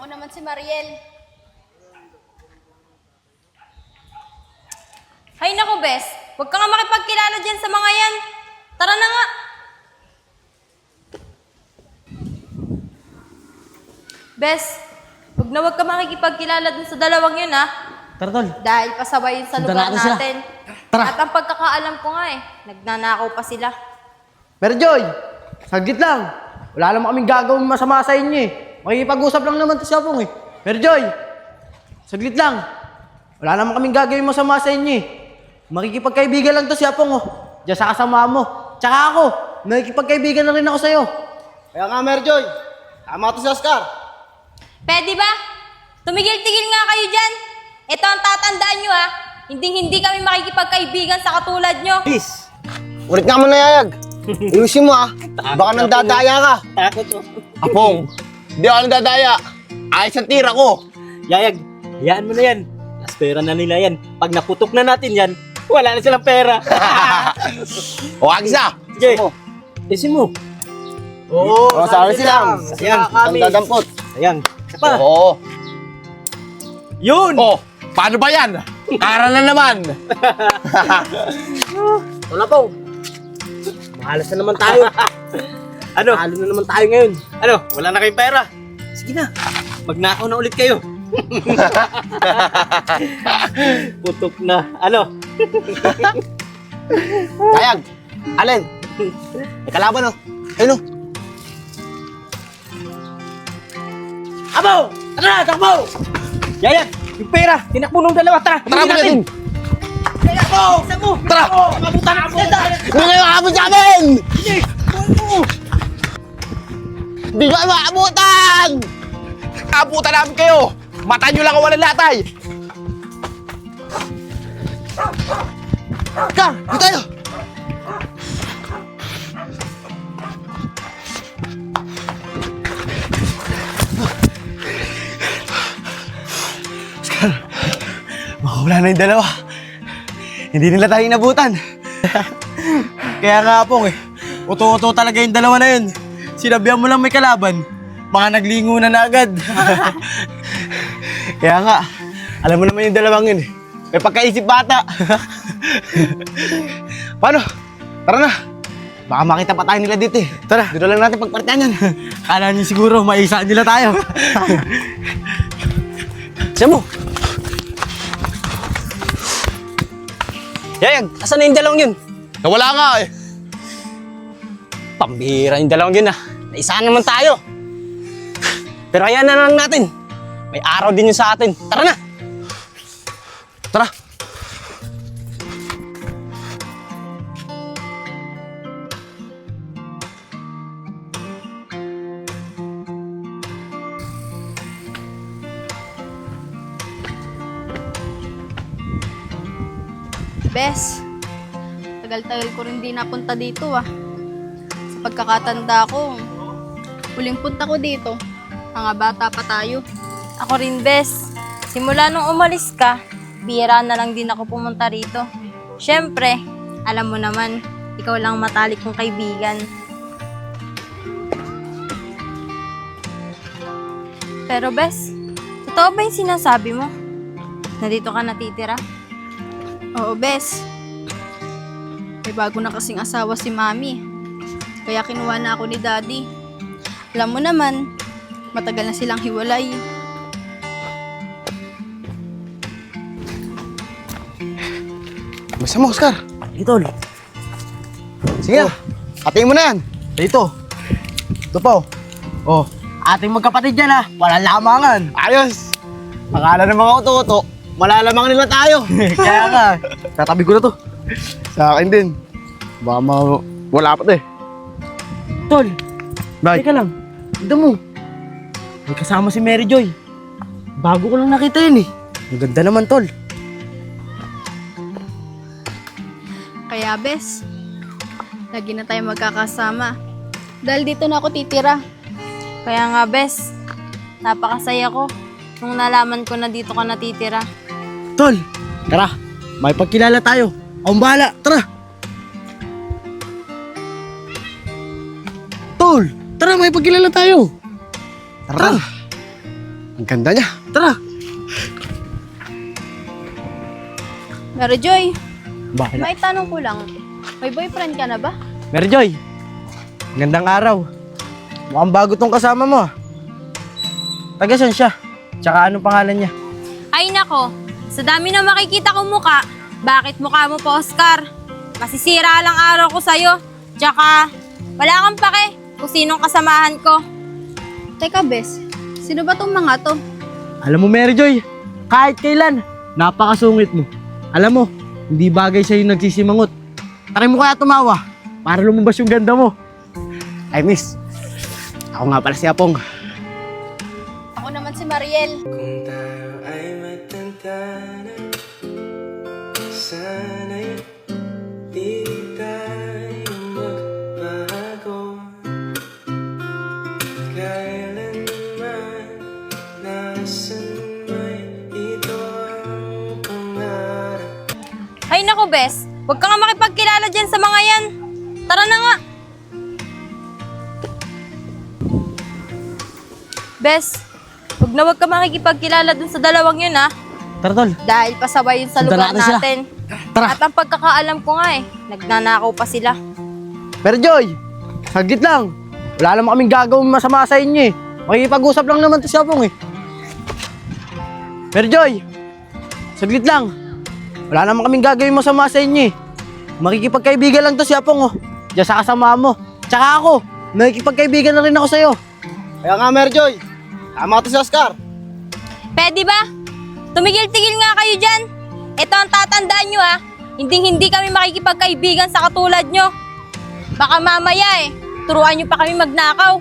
Ako naman si Mariel. Hay nako, Bes. Huwag ka nga makipagkilala dyan sa mga yan. Tara na nga. Bes, huwag ka makikipagkilala dun sa dalawang yun, ha? Tara, tol. Dahil pasabay yun sa Sundan lugar natin sila. natin. Tara. At ang pagkakaalam ko nga nagnanakaw pa sila. Pero Joy, saglit lang. Wala naman kaming gagawin masama sa inyo eh. Makikipag-usap lang naman to si Apong eh. Pero Joy, saglit lang. Wala naman kaming gagawin masama sa inyo eh. Makikipagkaibigan lang to si Apong oh. Diyan sa kasama mo. Tsaka ako, nakikipagkaibigan na rin ako sa'yo. Kaya nga, Mary Joy, tama to si Oscar. Pwede ba? Tumigil-tigil nga kayo dyan. Ito ang tatandaan nyo, ha? Hindi kami makikipagkaibigan sa katulad nyo. Please, ulit nga mo na yayag. Iusin mo baka nandadaya ka. Takot mo. Apong, di ako nandadaya. Ayos ang tira ko. Yayag, hayaan mo na yan. Las pera na nila yan. Pag naputok na natin yan, wala na silang pera. O, agis na. Sige, isin mo. Oo, sorry silang. Ayan, Ang dadampot. Ayan, isa pa. Oo. Yun! Oh, paano ba yan? Kara na naman. Wala po. Mahalas na naman tayo. Ano? Halo na naman tayo ngayon. Ano? Wala na kayong pera. Sige na. Magnakaw na ulit kayo. Putok na. Ano? Yayag, alin? May kalaban oh. Ayun oh. Abo! Tara, takbo! Yayag, yung pera. Tinakbo nung dalawa. Tara, Tara mo natin. Takbo! Takbo! Tara! Mabutan ako! Hindi kayo makabot sa amin! Hindi kayo makabutan! Abutan namin kayo! Mata nyo lang ang walang latay! Kar! Dito tayo! Wala na yung dalawa. Hindi nila tayo inabutan. Kaya nga Apong eh, uto-uto talaga yung dalawa na yun. Sinabihan mo lang may kalaban, baka naglingo na agad. Kaya nga, alam mo naman yung dalawang yun eh. May pagkaisip bata. Paano? Tara na. Baka makita pa tayo nila dito eh. Tara, dito lang natin pagpartihan yan. Kala niyo siguro, maisa nila tayo. Siya mo. Yayag, asan na yung dalawang yun? Nawala nga eh. Pambihira yung dalawang yun ah. Naisa naman tayo. Pero hayaan na lang natin. May araw din yun sa atin. Tara na! Tara! Bes, tagal-tagal ko rin di napunta dito ah. Sa pagkakatanda ko, huling punta ko dito, mga bata pa tayo. Ako rin, Bes. Simula nung umalis ka, bihira na lang din ako pumunta rito. Siyempre, alam mo naman, ikaw lang ang matalik kong kaibigan. Pero, Bes, totoo ba yung sinasabi mo? Nandito ka natitira? Oo, Bes. May bago na kasing asawa si Mami. Kaya kinuha na ako ni Daddy. Alam mo naman, matagal na silang hiwalay. Basta mo, Oscar. Ito. Sige na. Hatiin mo na yan. Dito. Ito po. Oh, ating magkapatid yan ha. Walang lamangan. Ayos. Akala ng mga uto-uto, malalamang nila tayo. Kaya nga. Tatabi ko na to. Sa akin din. Baka wala pa eh. Tol, Bakit? teka lang. Tignan mo. May kasama si Mary Joy. Bago ko lang nakita yun eh. Ang ganda naman, Tol. Kaya, Bes, lagi na tayo magkakasama. Dahil dito na ako titira. Kaya nga, Bes, napakasaya ko nung nalaman ko na dito ka natitira. Tol, tara. May pagkilala tayo. Akong bahala. Tara. Tol, tara. May pagkilala tayo. Tara. Ang ganda niya. Tara. Mary Joy, Bakit? may tanong ko lang. May boyfriend ka na ba? Mary Joy, gandang araw. Mukhang bago tong kasama mo. Taga saan siya? Tsaka anong pangalan niya? Ay nako, sa dami na makikita kong muka, bakit mukha mo pa, Oscar? Masisira lang araw ko sa'yo. Tsaka, wala kang pake kung sinong kasamahan ko. Teka, Bes. Sino ba tong mga to? Alam mo, Mary Joy, kahit kailan, napakasungit mo. Alam mo, hindi bagay sa'yo nagsisimangot. Try mo kaya tumawa para lumabas yung ganda mo. Ay, miss. Ako nga pala si Apong. Ako naman si Mariel. Kung tayo ay matantana, sana'y di tayo magbago. Kailanman, nasan may ito ang pangarap. Ay nako, Bes, huwag ka nga makipagkilala dyan sa mga yan. Tara na nga. Bes, huwag ka makikipagkilala dun sa dalawang yun, ha? Tara, tol. Dahil pasaway yun sa Sundan lugar natin sila. natin. Tara. At ang pagkakaalam ko nga nagnanakaw pa sila. Mary Joy, saglit lang. Wala naman kaming gagawin masama sa inyo eh. Makikipag-usap lang naman to si Apong eh. Mary Joy, saglit lang. Wala naman kaming gagawin masama sa inyo eh. Makikipagkaibigan lang to si Apong oh. Diyan sa kasama mo. Tsaka ako, nakikipagkaibigan na rin ako sa'yo. Kaya nga, Mary Joy. Tama to si Oscar. Pwede ba? Tumigil-tigil nga kayo dyan. Ito ang tatandaan nyo, ha. Hindi kami makikipagkaibigan sa katulad nyo. Baka mamaya turuan nyo pa kami magnakaw.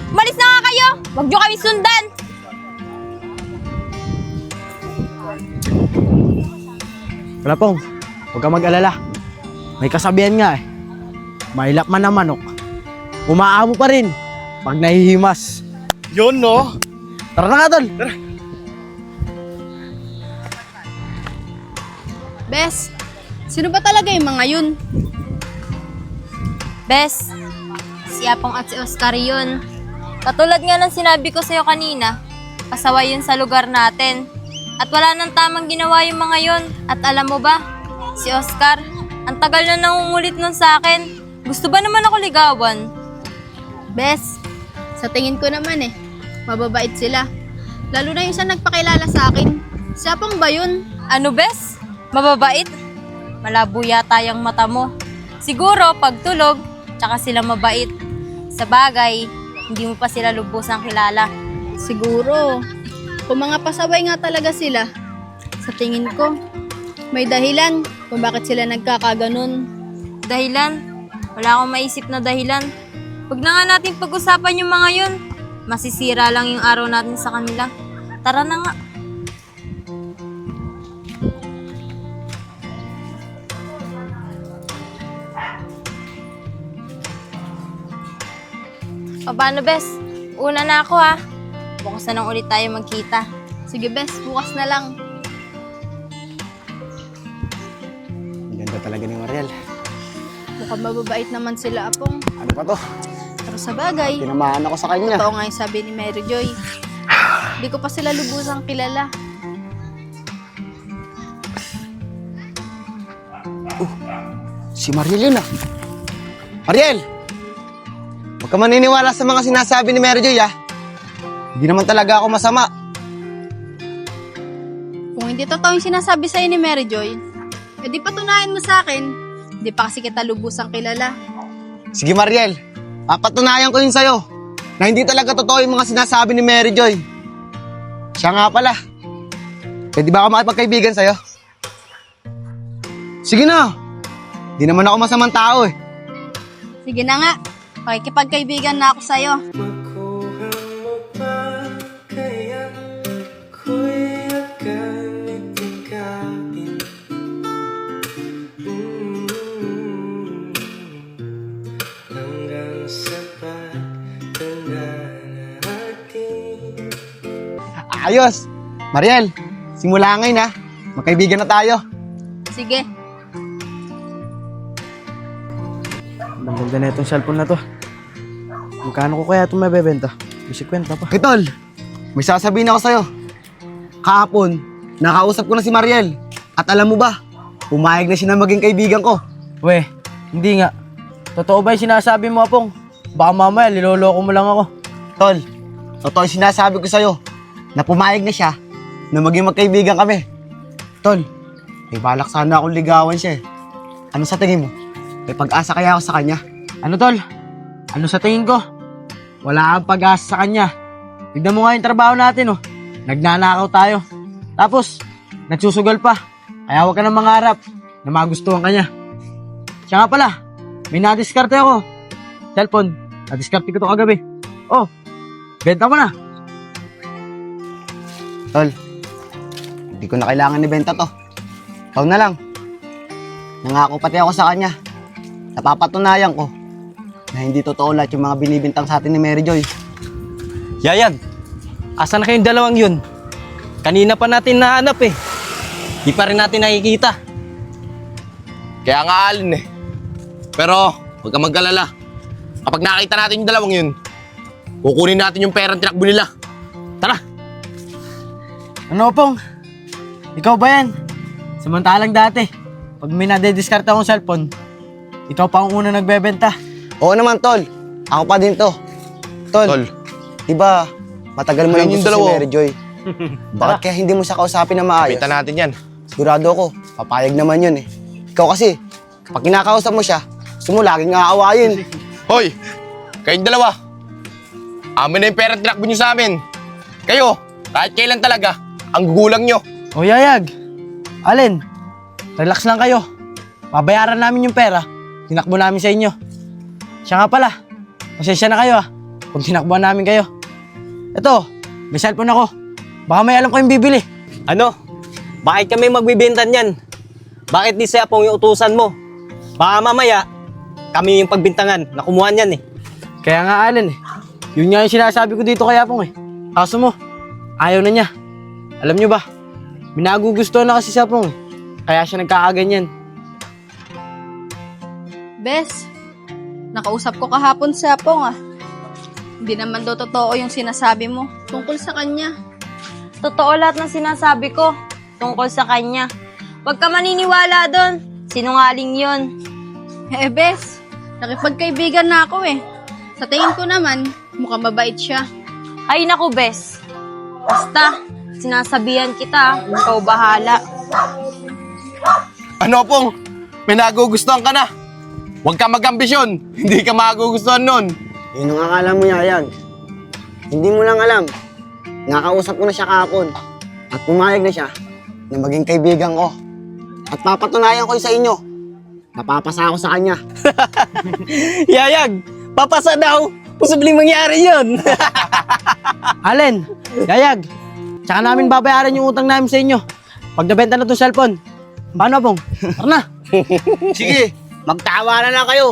Umalis na nga kayo. Huwag nyo kami sundan. Wala pong, huwag kang mag-alala. May kasabihan nga eh. Mailap man ang manok. Umaamo pa rin pag nahihimas. Yun, no? Tara na nga, tol. Bes, sino ba talaga yung mga yun? Bes, si Apong at si Oscar yun. Katulad nga ng sinabi ko sa'yo kanina, pasaway yun sa lugar natin. At wala nang tamang ginawa yung mga yun. At alam mo ba, si Oscar, ang tagal na nangungulit nun sa akin. Gusto ba naman ako ligawan? Bes, sa tingin ko naman mababait sila. Lalo na yung sa nagpakilala sa akin. Siya pang ba yun? Ano, Bes? Mababait? Malabo yata yung mata mo. Siguro, pagtulog, tsaka sila mabait. Sa bagay, hindi mo pa sila lubusang kilala. Siguro. Kung mga pasaway nga talaga sila, sa tingin ko, may dahilan kung bakit sila nagkakaganon. Dahilan? Wala akong maisip na dahilan. Huwag na nga natin pag-usapan yung mga yun. Masisira lang yung araw natin sa kanila. Tara na nga. O paano, Bes? Una na ako, ha? Bukas na lang ulit tayo magkita. Sige, Bes, bukas na lang. Ang ganda talaga ni Mariel. Mukhang mababait naman sila, Apong. Ano pa to? Pero sa bagay, Tinamaan ako sa kanya. totoo nga yung sabi ni Mary Joy. Hindi ko pa sila lubusang kilala. Si Mariel yun, ah. Mariel! Huwag ka maniniwala sa mga sinasabi ni Mary Joy, ah. Hindi naman talaga ako masama. Kung hindi totoo yung sinasabi sa'yo ni Mary Joy, edi patunayan mo sa akin. Hindi pa kasi kita lubusang kilala. Sige, Mariel. Papatunayan ko yun sa'yo na hindi talaga totoo yung mga sinasabi ni Mary Joy. Siya nga pala. Pwede ba ako makipagkaibigan sa'yo? Sige na. Hindi naman ako masamang tao eh. Sige na nga, pakikipagkaibigan na ako sa'yo. Makuha mo pa kaya ako'y agad ikapin. Hanggang sa pagtanda natin. Ayos. Mariel, simula ngayon ha. Magkaibigan na tayo. Sige. Ang ganda na itong cellphone na to. Magkano ko kaya itong mabebenta? Kasi kwenta pa. Hey, tol. may sasabihin ako sa'yo. Kahapon, nakausap ko na si Mariel. At alam mo ba, pumayag na siya na maging kaibigan ko. Weh, hindi nga. Totoo ba yung sinasabi mo, Apong? Baka mamaya, liloloko mo lang ako. Tol, totoo yung sinasabi ko sa'yo na pumayag na siya na maging magkaibigan kami. Tol, may balak sana akong ligawan siya eh. Ano sa tingin mo? May pag-asa kaya ako sa kanya? Ano, Tol? Ano sa tingin ko? Wala kang pag-asa sa kanya. Tignan mo nga yung trabaho natin, oh. Nagnanakaw tayo. Tapos, nagsusugal pa. Kaya huwag ka nang mangarap na magustuhan ka niya. Siya nga pala, may nadiskarte ako. Cellphone, nadiskarte ko to kagabi. Oh, benta mo na. Tol, hindi ko na kailangan ibenta to. Ikaw na lang. Nangako pati ako sa kanya. Napapatunayan ko na hindi totoo lahat yung mga binibintang sa atin ni Mary Joy. Yayag, asan na kayong dalawang yun? Kanina pa natin nahanap eh. Di pa rin natin nakikita. Kaya nga Alin eh. Pero, huwag kang mag-alala. Kapag nakita natin yung dalawang yun, kukunin natin yung perang tinakbo nila. Tara! Ano, Pong? Ikaw ba yan? Samantalang dati, pag may nadediscard akong cellphone, ikaw pa ang una nagbebenta. Oo naman, Tol. Ako pa din to. Tol, diba matagal mo Ayun lang yung gusto si dalawa. Mary Joy? Bakit kaya hindi mo siya kausapin na maayos? Kita natin yan. Sigurado ako, papayag naman yun eh. Ikaw kasi, kapag kinakausap mo siya, gusto mo laging aawayin. Hoy! Kayong dalawa! Amin na yung perang tinakbo nyo sa amin. Kayo, kahit kailan talaga, ang gugulang nyo. O Yayag, Alin, relax lang kayo. Babayaran namin yung pera, tinakbo namin sa inyo. Siya nga pala, pasensya na kayo kung tinakbuhan namin kayo. Ito, may cellphone ako. Baka may alam ko yung bibili. Ano? Bakit kami magbibenta niyan? Bakit di siya pong yung utusan mo? Baka mamaya, kami yung pagbintangan na kumuha niyan eh. Kaya nga Alin yun nga yung sinasabi ko dito kay Apong eh. Kaso mo, ayaw na niya. Alam nyo ba, minagugustuhan na kasi si Apong eh. Kaya siya nagkakaganyan. Bes, nakausap ko kahapon si Apong Hindi naman daw totoo yung sinasabi mo tungkol sa kanya. Totoo lahat ng sinasabi ko tungkol sa kanya. Huwag ka maniniwala doon. Sinungaling yun. Eh, Bes, nakipagkaibigan na ako eh. Sa tingin ko naman, mukhang mabait siya. Ay naku, Bes. Basta, sinasabihan kita, ikaw bahala. Ano pong? May nagugustuhan ka na. Huwag ka mag-ambisyon. Hindi ka magugustuhan nun. Yun ang akala mo, Yayag. Hindi mo lang alam. Nakausap ko na siya kahapon. At pumayag na siya na maging kaibigan ko. At papatunayan ko sa inyo. Napapasa ako sa kanya. Yayag, papasa daw. Posibleng mangyari yun. Alin, Yayag, tsaka namin babayaran yung utang namin sa inyo. Pag nabenta na itong cellphone. Paano, Apong? Tara na. Sige, magtawa na lang kayo.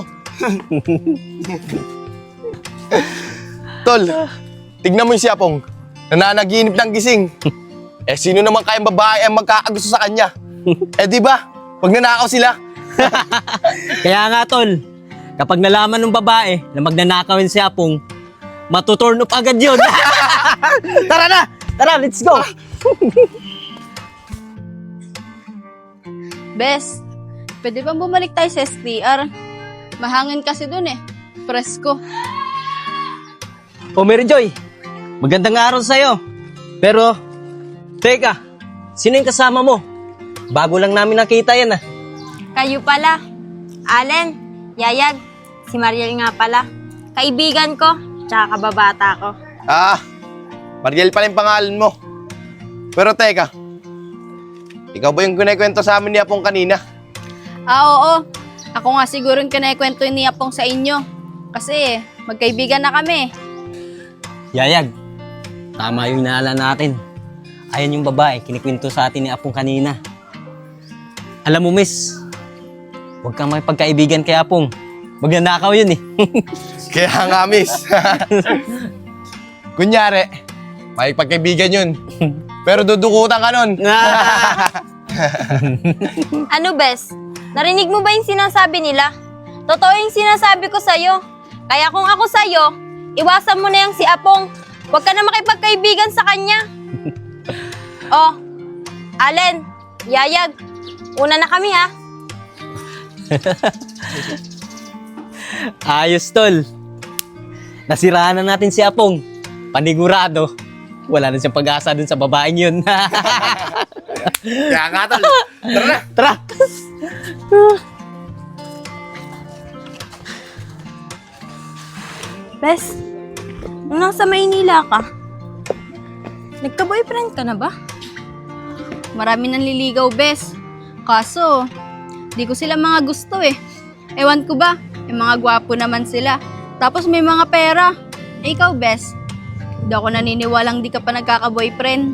Tol, tignan mo yung siyapong. Nananaginip ng gising. Eh, sino naman kayang babae ang magkakagusto sa kanya? Eh, di ba? Pag nanakaw sila. Kaya nga tol, kapag nalaman ng babae na magnanakawin si Apong, matuturn up agad yun. Tara na! Tara, let's go! Bes, pwede bang bumalik tayo sa STR? Mahangin kasi dun eh. Presko. O Mary Joy, magandang araw sa'yo. Pero, teka, sino yung kasama mo? Bago lang namin nakita yan Kayo pala. Allen, Yayag, si Mariel nga pala. Kaibigan ko, tsaka kababata ko. Ah, Mariel pala yung pangalan mo. Pero teka, ikaw ba yung kinikwento sa amin ni Apong kanina? Oo. Ako nga siguro yung kinakwento ni Apong sa inyo. Kasi magkaibigan na kami. Yayag, tama yung inaala natin. Ayan yung babae, kinikwento sa atin ni Apong kanina. Alam mo, miss, huwag kang makipagkaibigan kay Apong. Magnanakaw yun eh. Kaya nga, miss. Kunyari, may pagkaibigan yun. Pero dudukutan ka nun. Ano, Bes? Narinig mo ba yung sinasabi nila? Totoo yung sinasabi ko sa'yo. Kaya kung ako sa'yo, iwasan mo na yung si Apong. Huwag ka na makipagkaibigan sa kanya. Oh, Allen, Yayag, una na kami ha. Ayos, tol. Nasiraan na natin si Apong. Panigurado. Wala na siyang pag-asa dun sa babaeng yun. Kaya nga, tol. Tara na. Tara! Bes, nung nasa Maynila ka, nagka-boyfriend ka na ba? Marami nang liligaw, bes. Kaso, di ko sila mga gusto eh. Ewan ko ba, may mga gwapo naman sila. Tapos may mga pera. Eh, ikaw, bes. Hindi ako naniniwalang di ka pa nagkaka-boyfriend.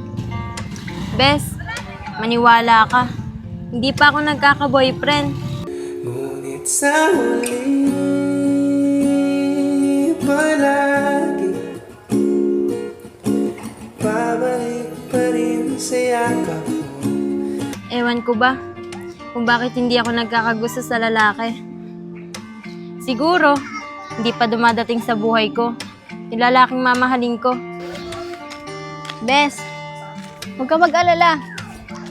Bes, maniwala ka. Hindi pa ako nagkaka-boyfriend. Ngunit sa huli palagi babalik pa rin sa yakap mo. Ewan ko ba kung bakit hindi ako nagkakagusto sa lalaki. Siguro, hindi pa dumadating sa buhay ko yung lalaking mamahalin ko. Bes, huwag ka mag-alala.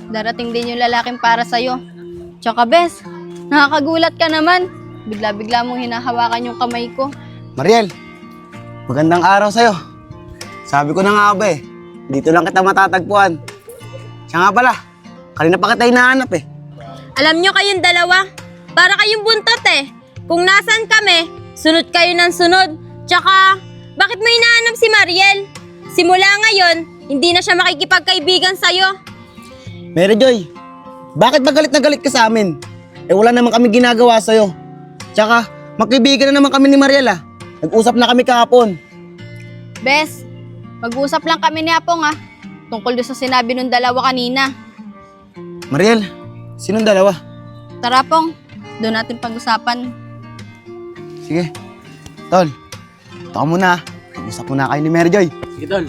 Darating din yung lalaking para sa'yo. Tsaka, bes, nakakagulat ka naman. Bigla-bigla mong hinahawakan yung kamay ko. Mariel, magandang araw sa'yo. Sabi ko na nga ba dito lang kita matatagpuan. Siya nga pala, kanina pa kita hinahanap Alam nyo kayong dalawa, para kayong buntot Kung nasan kami, sunod kayo ng sunod. Tsaka, bakit mo hinahanap si Mariel? Simula ngayon, hindi na siya makikipagkaibigan sa'yo. Mary Joy, bakit ba galit na galit ka sa amin? Wala naman kami ginagawa sa'yo. Tsaka, magkaibigan na naman kami ni Mariel Nag-usap na kami kahapon. Bes, mag-usap lang kami ni Apong tungkol doon sa sinabi nung dalawa kanina. Mariel, sinong dalawa? Tara, Pong, doon natin pag-usapan. Sige. Tol, ito ka muna. Mag-usap muna kayo ni Mary Joy. Sige, tol.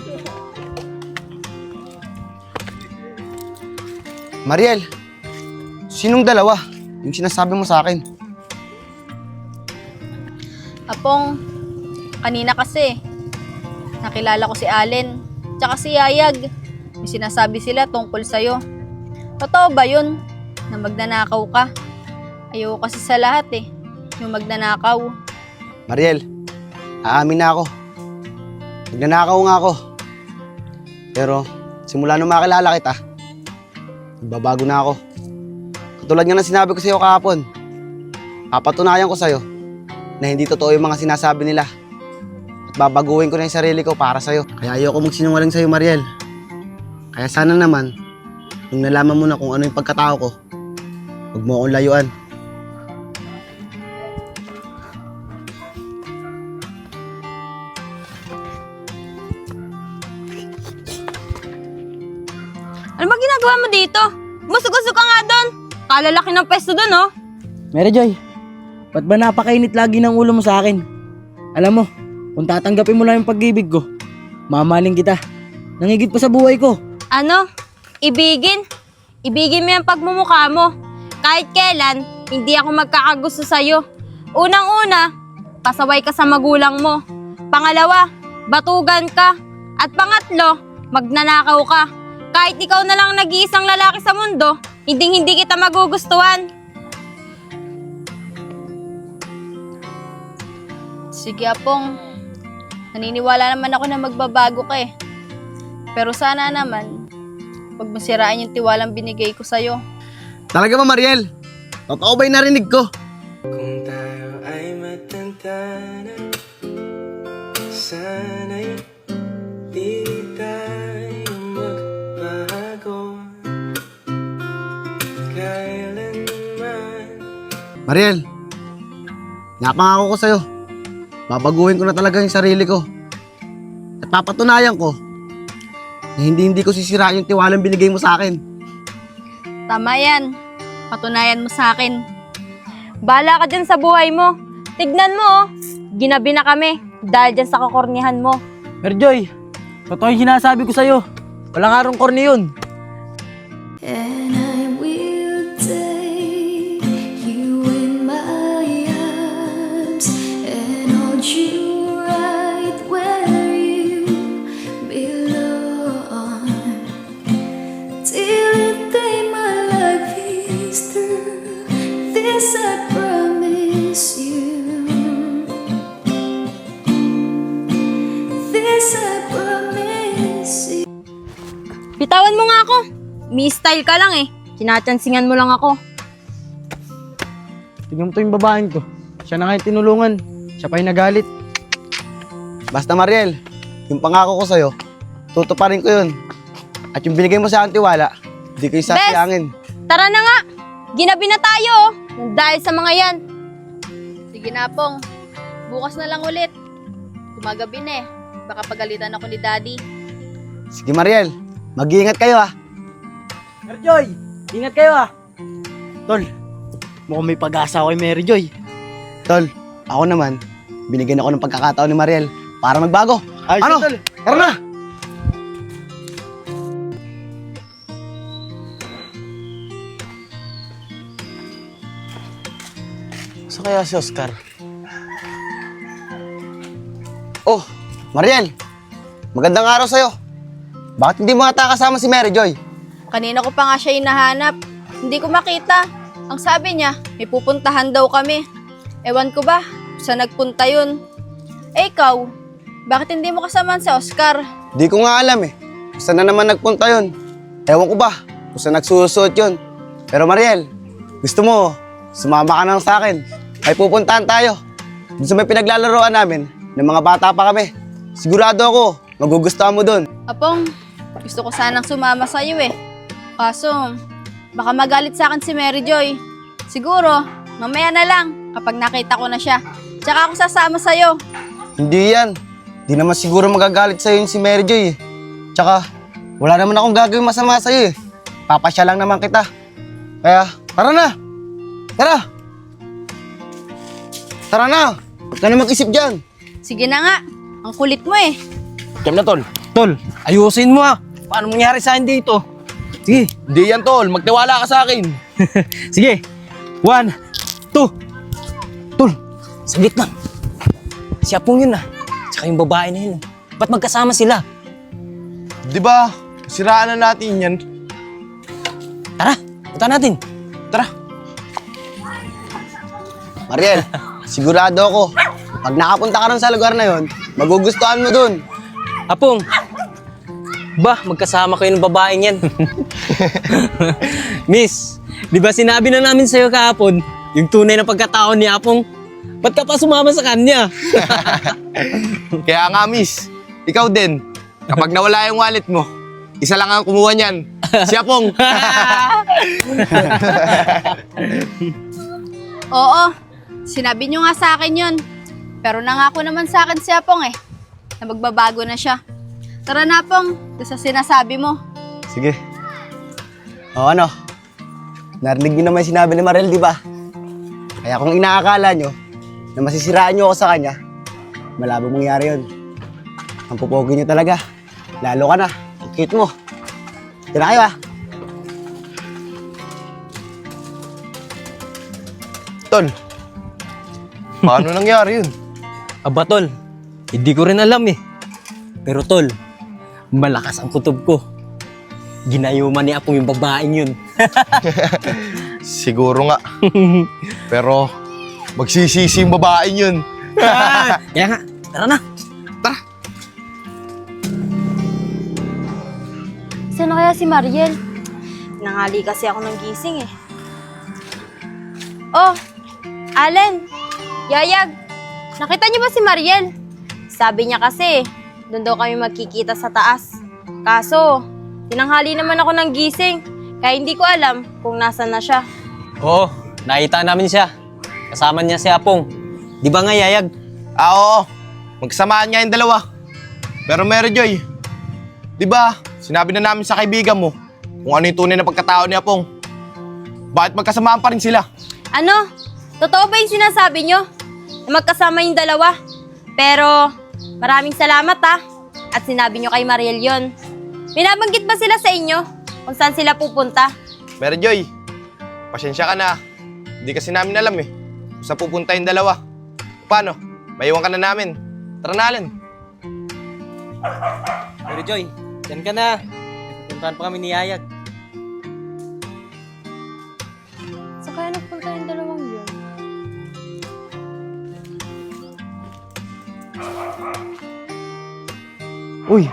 Mariel, sinong dalawa? Yung sinasabi mo sa akin. Apong, kanina kasi, nakilala ko si Allen, tsaka si Yayag. May sinasabi sila tungkol sa'yo. Totoo ba yun, na magnanakaw ka? Ayoko kasi sa lahat yung magnanakaw. Mariel, aamin na ako. Nagnanakaw nga ako. Pero, simula nung makilala kita, nagbabago na ako. Katulad nga ng sinabi ko sa'yo kahapon, papatunayan ko sa'yo na hindi totoo yung mga sinasabi nila. At babaguhin ko na yung sarili ko para sa'yo. Kaya ayoko magsinungaling sa'yo, Mariel. Kaya sana naman, nung nalaman mo na kung ano yung pagkatao ko, huwag mo akong layuan. Ano ba ginagawa mo dito? Musog-usog ka nga doon. Kalalaki ng pesto doon, oh. Mary Joy, ba't ba napakainit lagi ng ulo mo sa akin? Alam mo, kung tatanggapin mo lang yung pag-ibig ko, mamaling kita. Nangigit pa sa buhay ko. Ano? Ibigin? Ibigin mo yung pagmumukha mo. Kahit kailan, hindi ako magkakagusto sa'yo. Unang-una, pasaway ka sa magulang mo. Pangalawa, batugan ka. At pangatlo, magnanakaw ka. Kahit ikaw na lang nag-iisang lalaki sa mundo, hindi kita magugustuhan. Sige, Apong. Naniniwala naman ako na magbabago ka Pero sana naman, huwag masiraan yung tiwalang binigay ko sa'yo. Talaga ba, Mariel? Totoo ba yung narinig ko? Kung tayo ay matanda na, sana'y di tayo magbago kailanman. Mariel, napangako ko sa'yo. Babaguhin ko na talaga yung sarili ko. At papatunayan ko na hindi ko sisiraan yung tiwalang binigay mo sa akin. Tama yan. Patunayan mo sa akin. Bahala ka dyan sa buhay mo. Tignan mo, oh. Ginabi na kami dahil dyan sa kakornihan mo. Mary Joy, totoo yung sinasabi ko sa'yo. Walang arong korni yun. And I will take you in my arms and hold you right where you Bitawan mo nga ako. Mi-style ka lang eh. Kinachansingan mo lang ako. Tignan mo to yung babaeng to. Siya na nga yung tinulungan. Siya pa yung nagalit. Basta Mariel, yung pangako ko sa'yo, tutuparin ko yun. At yung binigay mo sa akin tiwala, hindi ko yung sasayangin. Tara na nga. Ginabi na tayo oh. Nang dahil sa mga yan. Sige na, Pong. Bukas na lang ulit. Gumagabi na eh. Baka pagalitan ako ni Daddy. Sige Mariel, mag-iingat kayo ah. Mary Joy, ingat kayo ah. Tol, mukhang may pag-asa ako kay Mary Joy. Tol, ako naman, binigyan ako ng pagkakataon ni Mariel para magbago. Ayos Ano? yun, Tol. Tara na! Saan kaya si Oscar? Oh, Mariel, magandang araw sa'yo. Bakit hindi mo ata kasama si Mary Joy? Kanina ko pa nga siya hinahanap. Hindi ko makita. Ang sabi niya, may pupuntahan daw kami. Ewan ko ba, saan nagpunta yun? Eh ikaw, bakit hindi mo kasama si Oscar? Di ko nga alam eh. Saan na naman nagpunta yun? Ewan ko ba kung saan nagsusuot yun. Pero Mariel, gusto mo, sumama ka na lang sa akin. May pupuntahan tayo. Doon sa may pinaglalaroan namin, ng mga bata pa kami. Sigurado ako, magugustuhan mo doon. Apong, gusto ko sanang sumama sa'yo eh. Kaso, baka magalit sa akin si Mary Joy. Siguro, mamaya na lang kapag nakita ko na siya. Tsaka ako sasama sa'yo. Hindi yan. Di naman siguro magagalit sa'yo yung si Mary Joy eh. Tsaka, wala naman akong gagawin masama sa'yo eh. Papasya lang naman kita. Kaya, tara na! Tara! Tara na! Huwag ka na mag-isip dyan. Sige na nga, ang kulit mo eh. Kaya na, Tol. Tol, ayusin mo ah. Paano mangyari sa akin dito? Sige, Hindi yan, Tol. Magtiwala ka sa akin. sige. 1, 2. Tol, saglit lang. Si Apong yun ah. Tsaka yung babae na yun. Ba't magkasama sila? Di ba? Siraan na natin yan. Tara, punta natin. Tara. Mariel, sigurado ako, pag nakapunta ka rin sa lugar na yon, magugustuhan mo dun. Apong, ba, magkasama kayo ng babaeng yan. Miss, di ba sinabi na namin sa'yo kahapon, yung tunay na pagkatao ni Apong, ba't ka pa sumama sa kanya? Kaya nga, miss, ikaw din. Kapag nawala yung wallet mo, isa lang ang kumuha niyan. Si Apong. Oo, sinabi niyo nga sa akin yun. Pero nangako naman sa akin si Apong eh, na magbabago na siya. Tara na, Apong, doon sa sinasabi mo. Sige. O ano, narinig niyo naman yung sinabi ni Mariel, di ba? Kaya kung inaakala nyo na masisiraan nyo ako sa kanya, malabo mangyari yun. Ang pupogi nyo talaga. Lalo ka na. Ang cute mo. Ito na kayo ah. Tol, paano nangyari yun? Aba tol, hindi ko rin alam eh. Pero tol, malakas ang kutob ko. Ginayuman ni Apong yung babaeng yun. Siguro nga. Pero, magsisisi yung babaeng yun. Kaya nga, tara na. Saan na kaya si Mariel? Nangali kasi ako ng gising eh. Oh, Allen, Yayag, nakita niyo ba si Mariel? Sabi niya kasi, doon daw kami magkikita sa taas. Kaso, tinanghali naman ako ng gising, kaya hindi ko alam kung nasan na siya. Oo, nakita namin siya. Kasama niya si Apong. Di ba nga Yayag? Oo. Magsamaan nga yung dalawa. Pero Mary Joy, di ba, sinabi na namin sa kaibigan mo kung ano yung tunay na pagkatao ni Apong. Bakit magkasamaan pa rin sila? Ano? Totoo ba yung sinasabi niyo? Na magkasama yung dalawa? Pero, maraming salamat ha. At sinabi niyo kay Mariel yon. Binabanggit ba sila sa inyo kung saan sila pupunta? Mary Joy, pasensya ka na. Hindi kasi namin alam eh kung saan pupunta yung dalawa. Paano? Maiwan ka na namin. Tara na, Allen. Pero Joy, yan ka na. Pupuntahan pa kami ni Yayag. Saan kaya nagpunta yung dalawang yun? Uy,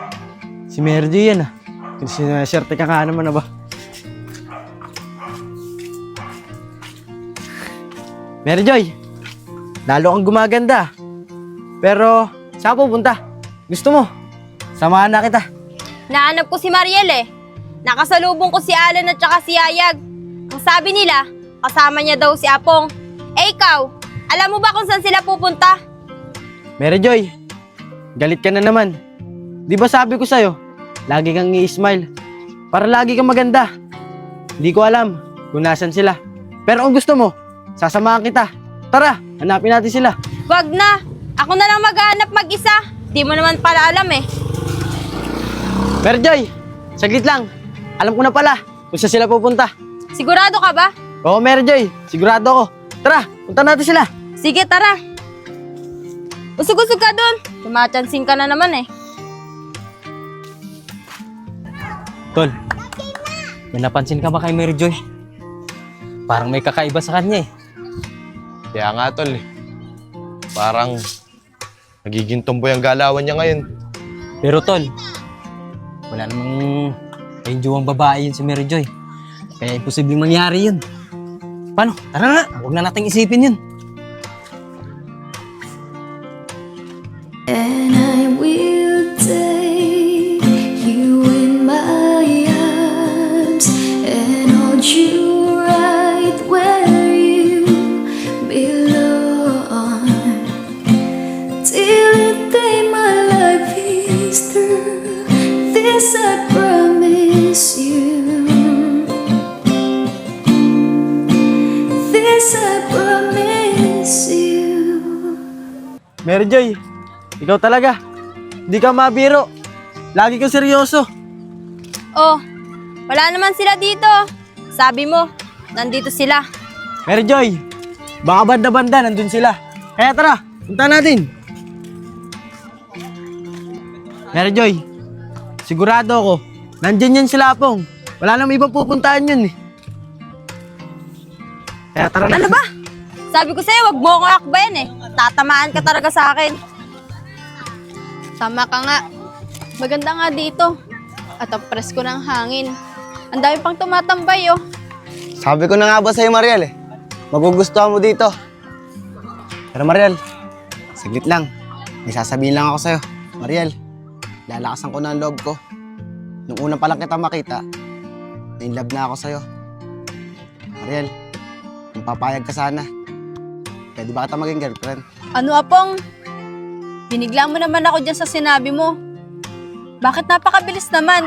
si Mary Joy yan ah. Sinaserte ka nga naman na ba? Mary Joy, lalo kang gumaganda. Pero, saan pupunta? Gusto mo? Samahan na kita. Nahanap ko si Mariel eh. Nakasalubong ko si Allen at saka si Yayag. Ang sabi nila, kasama niya daw si Apong. Eh ikaw, alam mo ba kung saan sila pupunta? Mary Joy, galit ka na naman. Di ba sabi ko sa'yo, lagi kang i-smile. Para lagi kang maganda. Hindi ko alam kung nasan sila. Pero kung gusto mo, sasamahan kita. Tara, hanapin natin sila. Wag na. Ako na lang maghahanap mag-isa. Di mo naman pala alam eh. Mary Joy, saglit lang. Alam ko na pala kung saan sila pupunta. Sigurado ka ba? Oo, Mary Joy, sigurado ako. Tara, punta natin sila. Sige, tara. Usog-usog ka dun. Tumatsansin ka na naman eh. Tol, may napansin ka ba kay Mary Joy? Parang may kakaiba sa kanya eh. Kaya nga tol eh. Parang nagiging tomboy ang galawan niya ngayon. Pero tol, wala namang enjoyang babae yun si Mary Joy. Kaya imposibleng mangyari yun. Paano? Tara nga, huwag na nating isipin yun. And I will take you in my arms and hold you right where you belong till the day my life is through. This I promise you. This I promise you. Mary Joy, ikaw talaga. Hindi ka mabiro. Lagi kang seryoso. Oh, wala naman sila dito. Sabi mo, nandito sila. Mary Joy, baka banda-banda nandun sila. Kaya tara, punta natin. Mary Joy, sigurado ako, nandyan yan sila Apong. Wala namang ibang pupuntahan yun eh. Kaya tara na. Ano ba? Sabi ko sa'yo, wag mo akong akbayan eh. Tatamaan ka talaga sa akin. Tama ka nga. Maganda nga dito. At ang presko ng hangin. Ang dami pang tumatambay oh. Sabi ko na nga ba sa'yo, Mariel eh. Magugustuhan mo dito. Pero Mariel, saglit lang. May sasabihin lang ako sa'yo. Mariel, lalakasan ko na ang loob ko. Nung una pa lang kita makita, na-inlove na ako sa'yo. Mariel, kung papayag ka sana, pwede ba kita maging girlfriend? Ano Apong? Binigla mo naman ako dyan sa sinabi mo. Bakit napakabilis naman?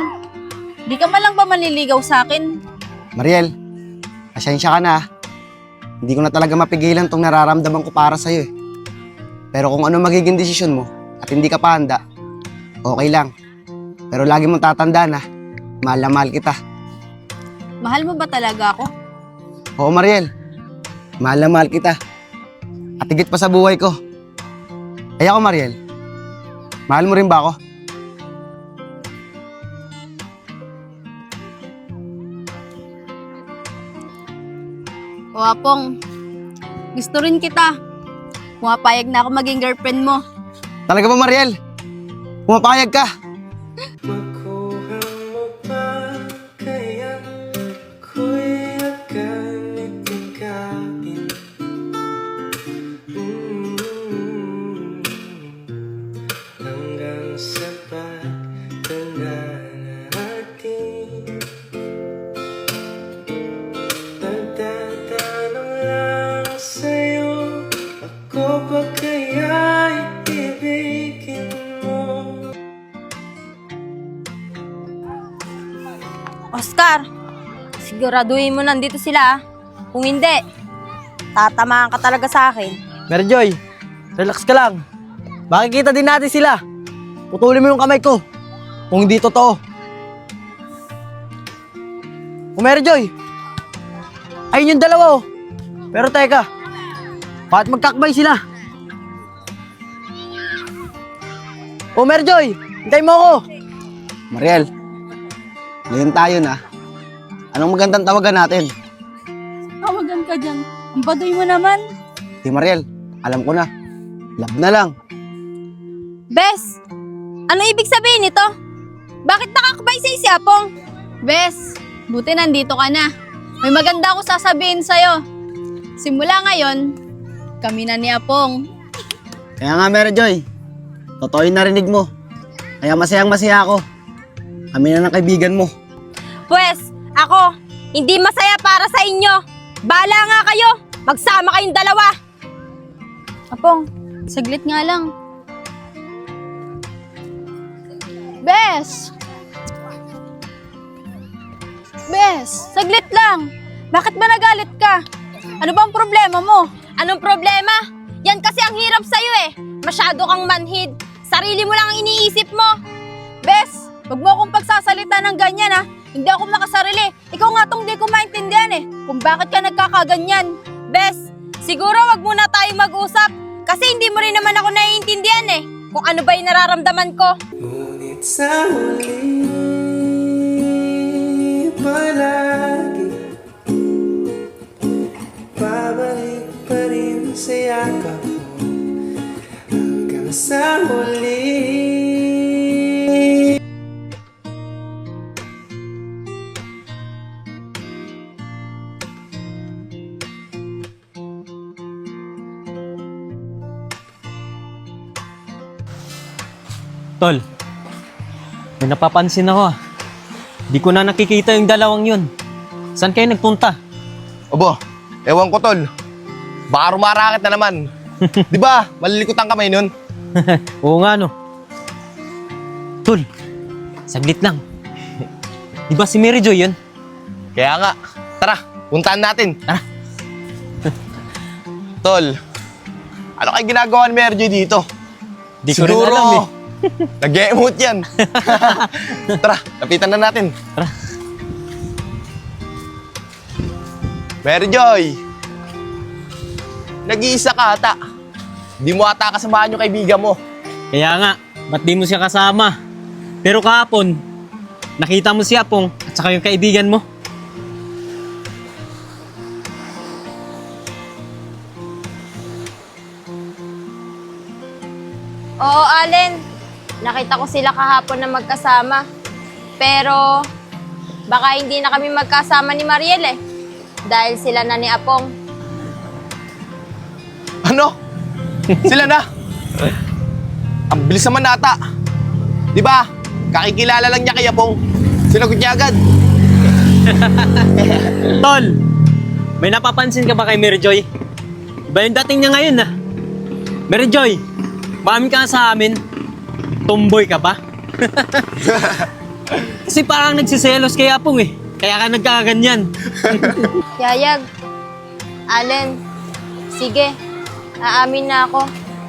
Di ka man lang ba manliligaw sa akin? Mariel, pasensya ka na. Hindi ko na talaga mapigilan tong nararamdaman ko para sa'yo eh. Pero kung ano magiging desisyon mo at hindi ka pa handa, okay lang. Pero lagi mong tatandaan na mahal na mahal kita. Mahal mo ba talaga ako? Oo, Mariel. Mahal na mahal kita. At higit pa sa buhay ko. Ay ako, Mariel. Mahal mo rin ba ako? O Apong, gusto rin kita. Pumapayag na ako maging girlfriend mo. Talaga ba, Mariel? Pumapayag ka? Makuha mo pa kaya ako'y agad kain. Hanggang sa pagtanda natin, nagtatanong lang sa'yo, ako ba kaya'y ibigin mo? Oscar, siguraduhin mo nandito sila ah. Kung hindi, tatamaan ka talaga sa akin. Mary Joy, relax ka lang. Makikita din natin sila. Putulin mo yung kamay ko. Kung hindi totoo. O Mary Joy, ayun yung dalawa oh. Pero teka, bakit magkakbay sila? O Mary Joy, hintay mo ako. Mariel, ngayon tayo na. Anong magandang tawagan natin? Tawagan ka dyan. Ang baduy mo naman. Si Mariel, alam ko na. Love na lang. Bes, ano ibig sabihin nito? Bakit nakakabaysay si Apong? Bes, buti nandito ka na. May maganda ako sasabihin sa'yo. Simula ngayon, kami na ni Apong. Kaya nga, Mary Joy, totoo yung narinig mo. Kaya masayang masaya ako. Kami na ng kaibigan mo. Pwes, ako, hindi masaya para sa inyo. Bahala nga kayo. Magsama kayong dalawa. Apong, saglit nga lang. Bes! Bes, saglit lang. Bakit ba nagalit ka? Ano bang problema mo? Anong problema? Yan kasi ang hirap sa'yo eh. Masyado kang manhid. Sarili mo lang ang iniisip mo. Bes, wag mo akong pagsasalita ng ganyan ha. Hindi ako makasarili. Ikaw nga tong di ko maintindihan eh. Kung bakit ka nagkakaganyan. Bes, siguro wag muna tayo mag-usap. Kasi hindi mo rin naman ako naiintindihan eh. Kung ano ba yung nararamdaman ko. Ngunit sa huli palagi babalik pa rin sa yakap mo hanggang sa huli. Tol, may napapansin ako ah. Di ko na nakikita yung dalawang yun. Saan kayo nagpunta? Obo, ewan ko tol. Baka rumarakit na naman. Di ba, malilikutan kamay nun? Oo nga no. Tol, saglit lang. Di ba si Mary Joy yun? Kaya nga, tara, puntahan natin. Tara. Tol, ano kayo ginagawa ni Mary Joy dito? Di ko rin alam eh. Nag-e-emote yan. Tara, lapitan na natin. Tara. Mary Joy, nag-iisa ka ata. Di mo ata kasamahan yung kaibigan mo. Kaya nga, ba't di mo siya kasama? Pero kahapon, nakita mo si Apong at saka yung kaibigan mo. Oo, Allen. Nakita ko sila kahapon na magkasama. Pero baka hindi na kami magkasama ni Mariel eh. Dahil sila na ni Apong. Ano? Sila na? Ang bilis naman ata. Di ba? Kakikilala lang niya kay Apong. Sinagot niya agad. Tol, may napapansin ka ba kay Mary Joy? Iba yung dating niya ngayon ah. Mary Joy, maamin ka sa amin. Tomboy ka ba? Kasi parang nagsiselos kay Apong eh. Kaya ka nagkakaganyan. Yayag. Allen. Sige. Aamin na ako.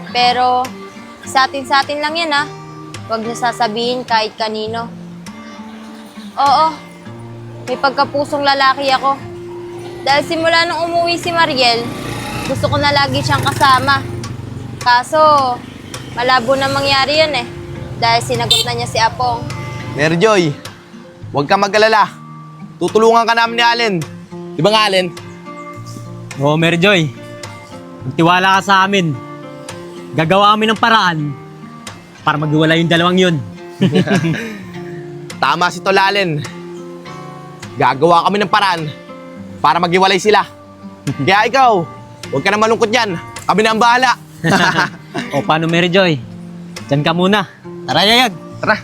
Pero sa atin lang yan ah. Huwag na sasabihin kahit kanino. Oo. May pagkapusong lalaki ako. Dahil simula nung umuwi si Mariel, gusto ko na lagi siyang kasama. Kaso, malabo na mangyari yun eh. Dahil sinagot na niya si Apong. Mary Joy, huwag ka mag-alala. Tutulungan ka namin ni Allen. Di ba nga, Allen? Oo, Mary Joy. Magtiwala ka sa amin. Gagawa kami ng paraan para maghiwalay yung dalawang yun. Tama si Tol Allen. Gagawa kami ng paraan para maghiwalay sila. Kaya ikaw, huwag ka na malungkot yan. Kami na ang bahala. O paano, Mary Joy? Diyan ka muna. Tara, Yayag. Tara.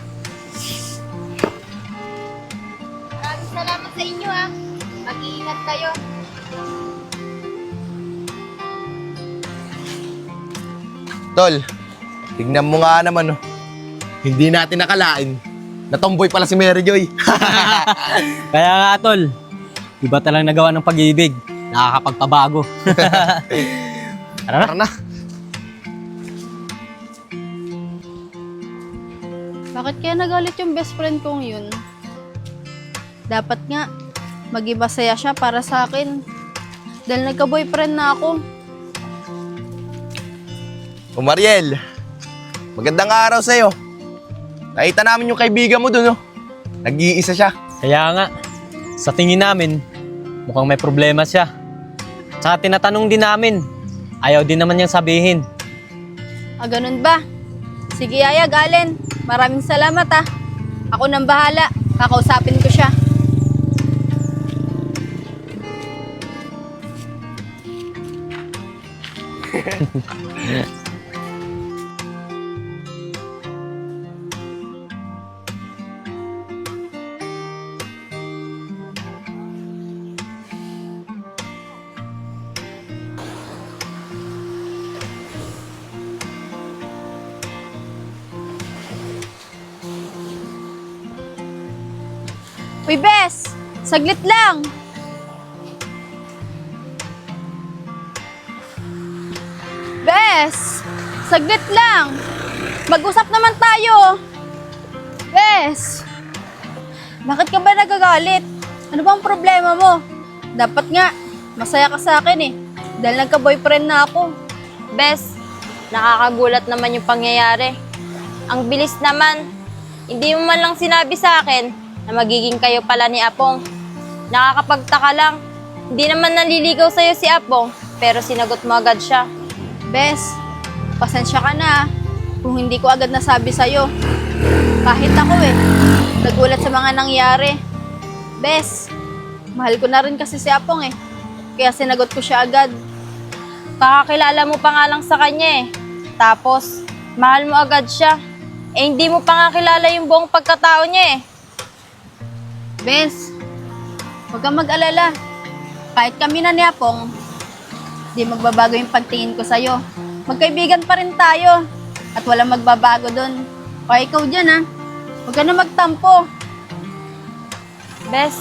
Maraming salamat sa inyo ah. Mag-iingat kayo. Tol, tignan mo nga naman, oh. Hindi natin nakalain na tomboy pala si Mary Joy. Kaya nga, Tol. Iba talang nagawa ng pag-ibig. Nakakapagpabago. Tara na. Tara na. Bakit kaya nagalit yung best friend kong yun? Dapat nga, maging masaya siya para sa akin. Dahil nagka-boyfriend na ako. O Mariel, magandang araw sa'yo. Nakita namin yung kaibigan mo dun, oh. Nag-iisa siya. Kaya nga, sa tingin namin, mukhang may problema siya. Tsaka tinatanong din namin, ayaw din naman niyang sabihin. Ah, ganun ba? Sige, Yayag, Allen. Maraming salamat ah. Ako nang bahala. Kakausapin ko siya. Uy, Bes! Saglit lang! Bes! Saglit lang! Mag-usap naman tayo! Bes! Bakit ka ba nagagalit? Ano bang problema mo? Dapat nga, masaya ka sa akin eh. Dahil nagka-boyfriend na ako. Bes, nakakagulat naman yung pangyayari. Ang bilis naman. Hindi mo man lang sinabi sa akin na magiging kayo pala ni Apong. Nakakapagtaka lang. Hindi naman naliligaw sa'yo si Apong, pero sinagot mo agad siya. Bes, pasensya ka na kung hindi ko agad nasabi sa'yo. Kahit ako nagulat sa mga nangyari. Bes, mahal ko na rin kasi si Apong kaya sinagot ko siya agad. Kakakilala mo pa nga lang sa kanya Tapos, mahal mo agad siya. Hindi mo pa nga kilala yung buong pagkatao niya Bes, huwag kang mag-alala. Kahit kami na ni Apong, di magbabago yung pagtingin ko sa'yo. Magkaibigan pa rin tayo. At walang magbabago dun. Kaya ikaw dyan huwag ka na magtampo. Bes,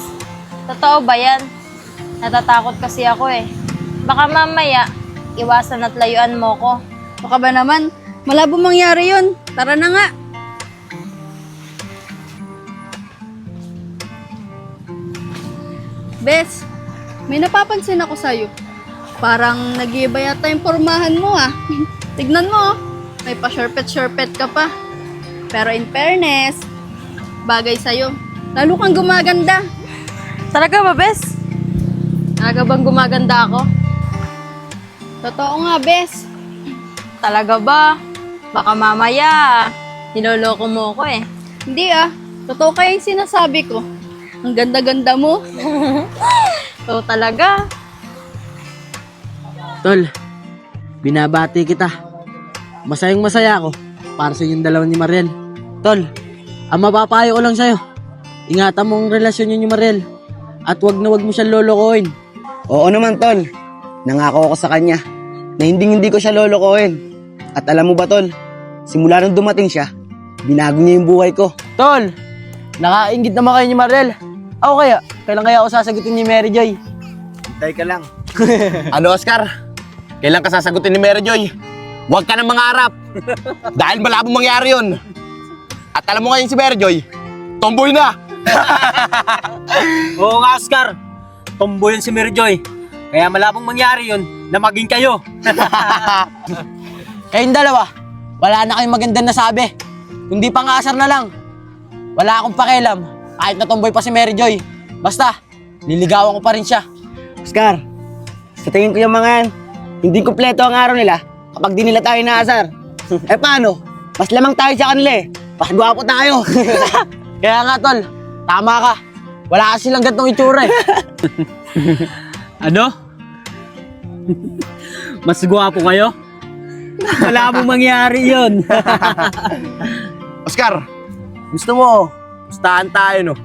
totoo ba yan? Natatakot kasi ako Baka mamaya, iwasan at layuan mo ko. Baka ba naman, malabo mangyari yun. Tara na nga. Bes, may napapansin ako sa'yo. Parang nag-iiba yata yung pormahan mo Tignan mo, may pa-sharpet-sharpet ka pa. Pero in fairness, bagay sa'yo. Lalo kang gumaganda. Talaga ba, Bes? Talaga bang gumaganda ako? Totoo nga, Bes. Talaga ba? Baka mamaya, niloloko mo ko Hindi totoo kaya yung sinasabi ko. Ang ganda-ganda mo. So talaga. Tol, binabati kita. Masayang masaya ako para sa inyong dalawa ni Mariel. Tol, ang mapapayo ko lang sa'yo, ingatan mo ang relasyon niyo ni Mariel at wag na wag mo siyang lolokohin. Oo naman, Tol. Nangako ako sa kanya na hindi ko siya lolokohin. At alam mo ba, Tol, simula nung dumating siya, binago niya yung buhay ko. Tol, nakaingit naman kayo ni Mariel. Ako kailan kaya ako sasagutin ni Mary Joy? Hintay ka lang. Ano, Oscar? Kailan ka sasagutin ni Mary Joy? Huwag ka nang mangarap. Dahil malabo mangyari yun. At alam mo ngayon si Mary Joy, tomboy na. Oo nga, Oscar. Tomboy yan si Mary Joy. Kaya malabong mangyari yun na maging kayo. Kayong dalawa, wala na kayong magandang nasabi. Kundi pang-aasar na lang. Wala akong pakialam kahit natomboy pa si Mary Joy. Basta, liligawan ko pa rin siya. Oscar, sa tingin ko yung mga yan, hindi kumpleto ang araw nila kapag di nila tayo inaasar. Paano? Mas lamang tayo sa kanila Mas gwapo tayo. Kaya nga, Tol, tama ka. Wala kasi silang gantong itsura Ano? Mas gwapo kayo? Malabong mangyari yun. Oscar, gusto mo, gustahan tayo, no?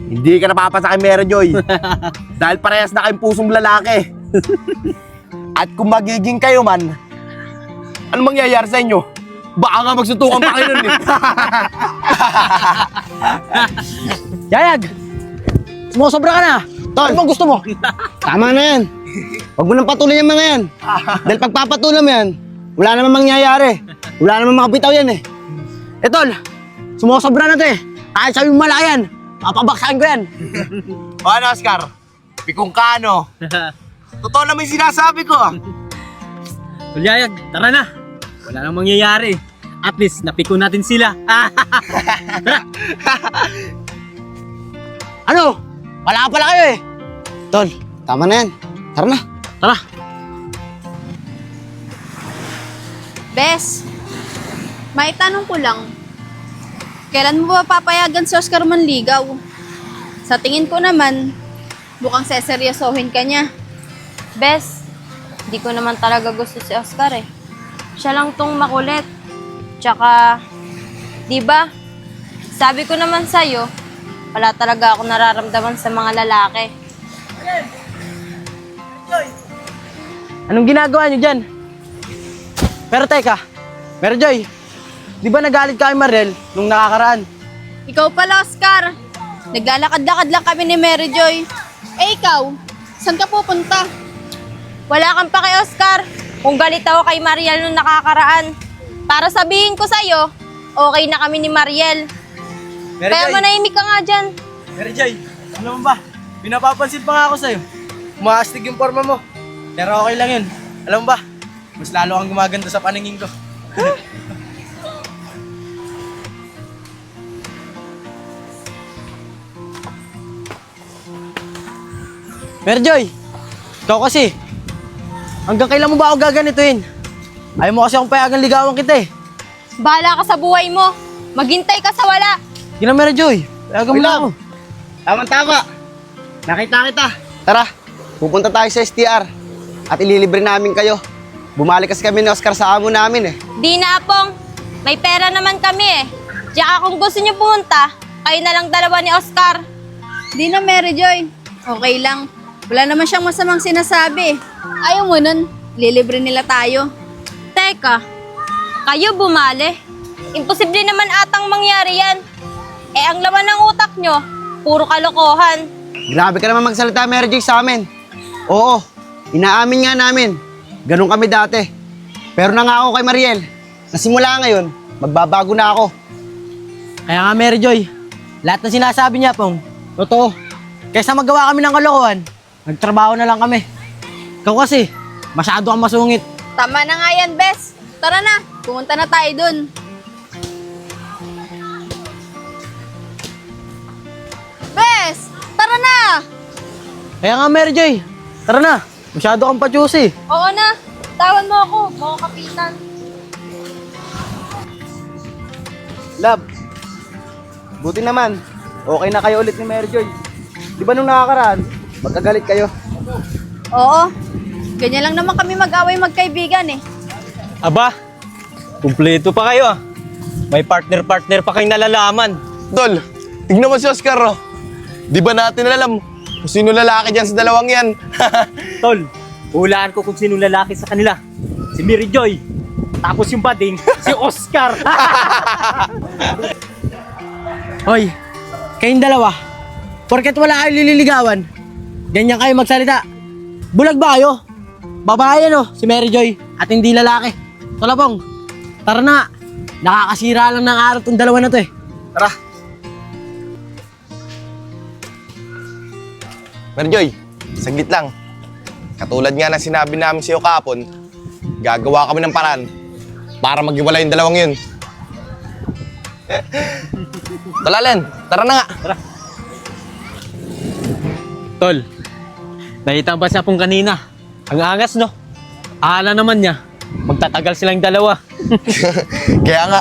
Hindi ka napapasa kay Mary Joy. Dahil parehas na kayong pusong lalaki. At kung magiging kayo man, ano mangyayari sa inyo? Baka nga magsutukan pa kayo nun Yayag! Sumusobra ka na! Tol, Ano bang gusto mo? tama na yan. Huwag mo nang patuloy yung mga yan. Dahil pagpapatuloy mo yan, wala namang mangyayari. Wala namang makabitaw yan Tol, sumusobra na to Kahit sabi mo malaki yan, papabaksakin ko yan. O ano, Oscar? Pikong ka, no? Totoo naman yung sinasabi ko. Tulyayag, tara na. Wala nang mangyayari. At least, napiko natin sila. Ano? Wala pala kayo Tol, tama na yan. Tara na. Tara. Bes, may tanong ko lang. Kailan mo ba papayagan si Oscar manligaw? Sa tingin ko naman, mukhang seseryosohin ka niya. Bes, di ko naman talaga gusto si Oscar eh. Siya lang tong makulit. Tsaka, di ba? Sabi ko naman sa'yo, wala talaga ako nararamdaman sa mga lalaki. Anong ginagawa niyo dyan? Pero teka, Mary Joy, di ba nagalit ka kay Mariel nung nakakaraan? Ikaw pala, Oscar. Naglalakad-lakad lang kami ni Mary Joy. Eh ikaw, saan ka pupunta? Wala kang paki, Oscar. Kung galit ako kay Mariel nung nakakaraan. Para sabihin ko sa'yo, okay na kami ni Mariel. Kaya manahimik ka nga dyan. Mary Joy, ano ba? Pinapapansin pa nga ako sa'yo. Umaastig yung forma mo. Pero okay lang yun. Alam mo ba? Mas lalo kang gumaganda sa paningin ko. Mary Joy, ikaw kasi, hanggang kailan mo ba ako gaganituin? Ayaw mo kasi akong payagang ligawan kita eh. Bahala ka sa buhay mo. Maghintay ka sa wala. Yun na Mary Joy, payagan mo na ako. Tama-tama. Nakita kita. Tara, pupunta tayo sa STR at ililibre namin kayo. Bumalik kasi kami ni Oscar sa amo namin eh. Di na, Apong. May pera naman kami eh. Tsaka kung gusto niyo pumunta, kayo na lang dalawa ni Oscar. Di na, Mary Joy. Okay lang. Wala naman siyang masamang sinasabi. Ayaw mo nun, lilibre nila tayo. Teka, kayo bumali? Imposible naman atang mangyari yan. Eh, ang laman ng utak nyo, puro kalokohan. Grabe ka naman magsalita, Mary Joy, sa amin. Oo, inaamin nga namin. Ganun kami dati. Pero nangako kay Mariel, na simula ngayon, magbabago na ako. Kaya nga Mary Joy, lahat ng sinasabi niya pong totoo. Kaysa magawa kami ng kalokohan, nagtrabaho na lang kami. Ikaw kasi, masyado kang masungit. Tama na nga yan, Bes. Tara na, pumunta na tayo dun. Bes, tara na! Kaya nga Mary Joy, tara na. Masyado kang pachusi. Oo na, tawan mo ako, mga kapitan. Love, buti naman. Okay na kayo ulit ni Mary Joy. Di ba nung nakakaraan, magkagalit kayo? Oo, ganyan lang naman kami mag-away magkaibigan eh. Aba, kumpleto pa kayo ah. May partner-partner pa kayong nalalaman. Tol, tignan mo si Oscar, oh. Di ba natin alam kung sino lalaki dyan sa dalawang yan? Tol, hulaan ko kung sino lalaki sa kanila. Si Mary Joy. Tapos yung bading, si Oscar. Hoy, kayong dalawa, porket wala kayo lililigawan, ganyan kayo magsalita. Bulag ba kayo? Babae ano, si Mary Joy, at hindi lalaki. Tolapong, tara na. Nakakasira lang ng araw tong dalawa na to eh. Tara. Mary Joy, saglit lang. Katulad nga ng sinabi namin sa'yo kahapon, gagawa kami ng paraan para maghiwalay yung dalawang yun. Talalen, tara na nga. Tol, nakita ba siya pong kanina? Ang angas, no? Akala naman niya, magtatagal silang dalawa. Kaya nga,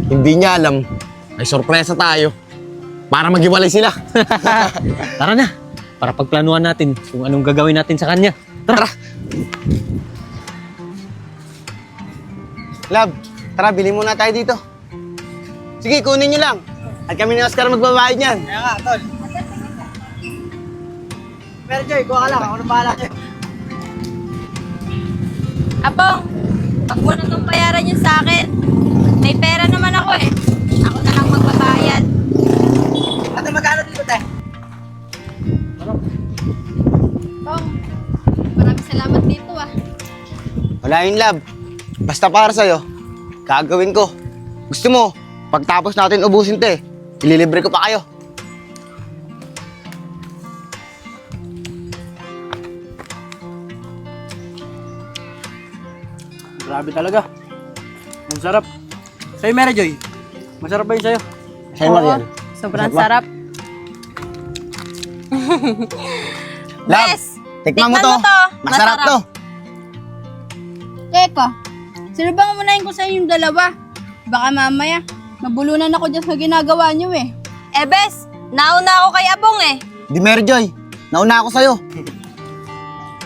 hindi niya alam, may sorpresa tayo para maghiwalay sila. Tara na, para pagplanuhan natin kung anong gagawin natin sa kanya. Tara. Love, tara, bili muna tayo dito. Sige, kunin nyo lang. At kami ni Oscar magbabayad niyan. Kaya nga, tol. Mary Joy, kuha ka lang. Ako na bahala sa'yo. Apong, wag mo na itong bayaran yun sa akin. May pera naman ako eh. Ako na lang magbabayad. Ate, magkano dito, te? Tong, maraming salamat dito ah. Wala yun, love. Basta para sa'yo, gagawin ko. Gusto mo, pagtapos natin ubusin to eh, ililibre ko pa kayo. Grabe talaga. Ang sarap. Sa'yo, Mary Joy, masarap ba yun sa'yo? Sa'yo, Mariel. Sobrang Masarap sarap. Love, Bes, tikman mo to. Masarap to. Teka, sino bang umunahin ko sa inyong dalawa? Baka mamaya, Nabulunan ako dyan sa ginagawa niyo eh. Eh, Bes, nauna ako kay Apong eh. Di Mary Joy, nauna ako sa'yo.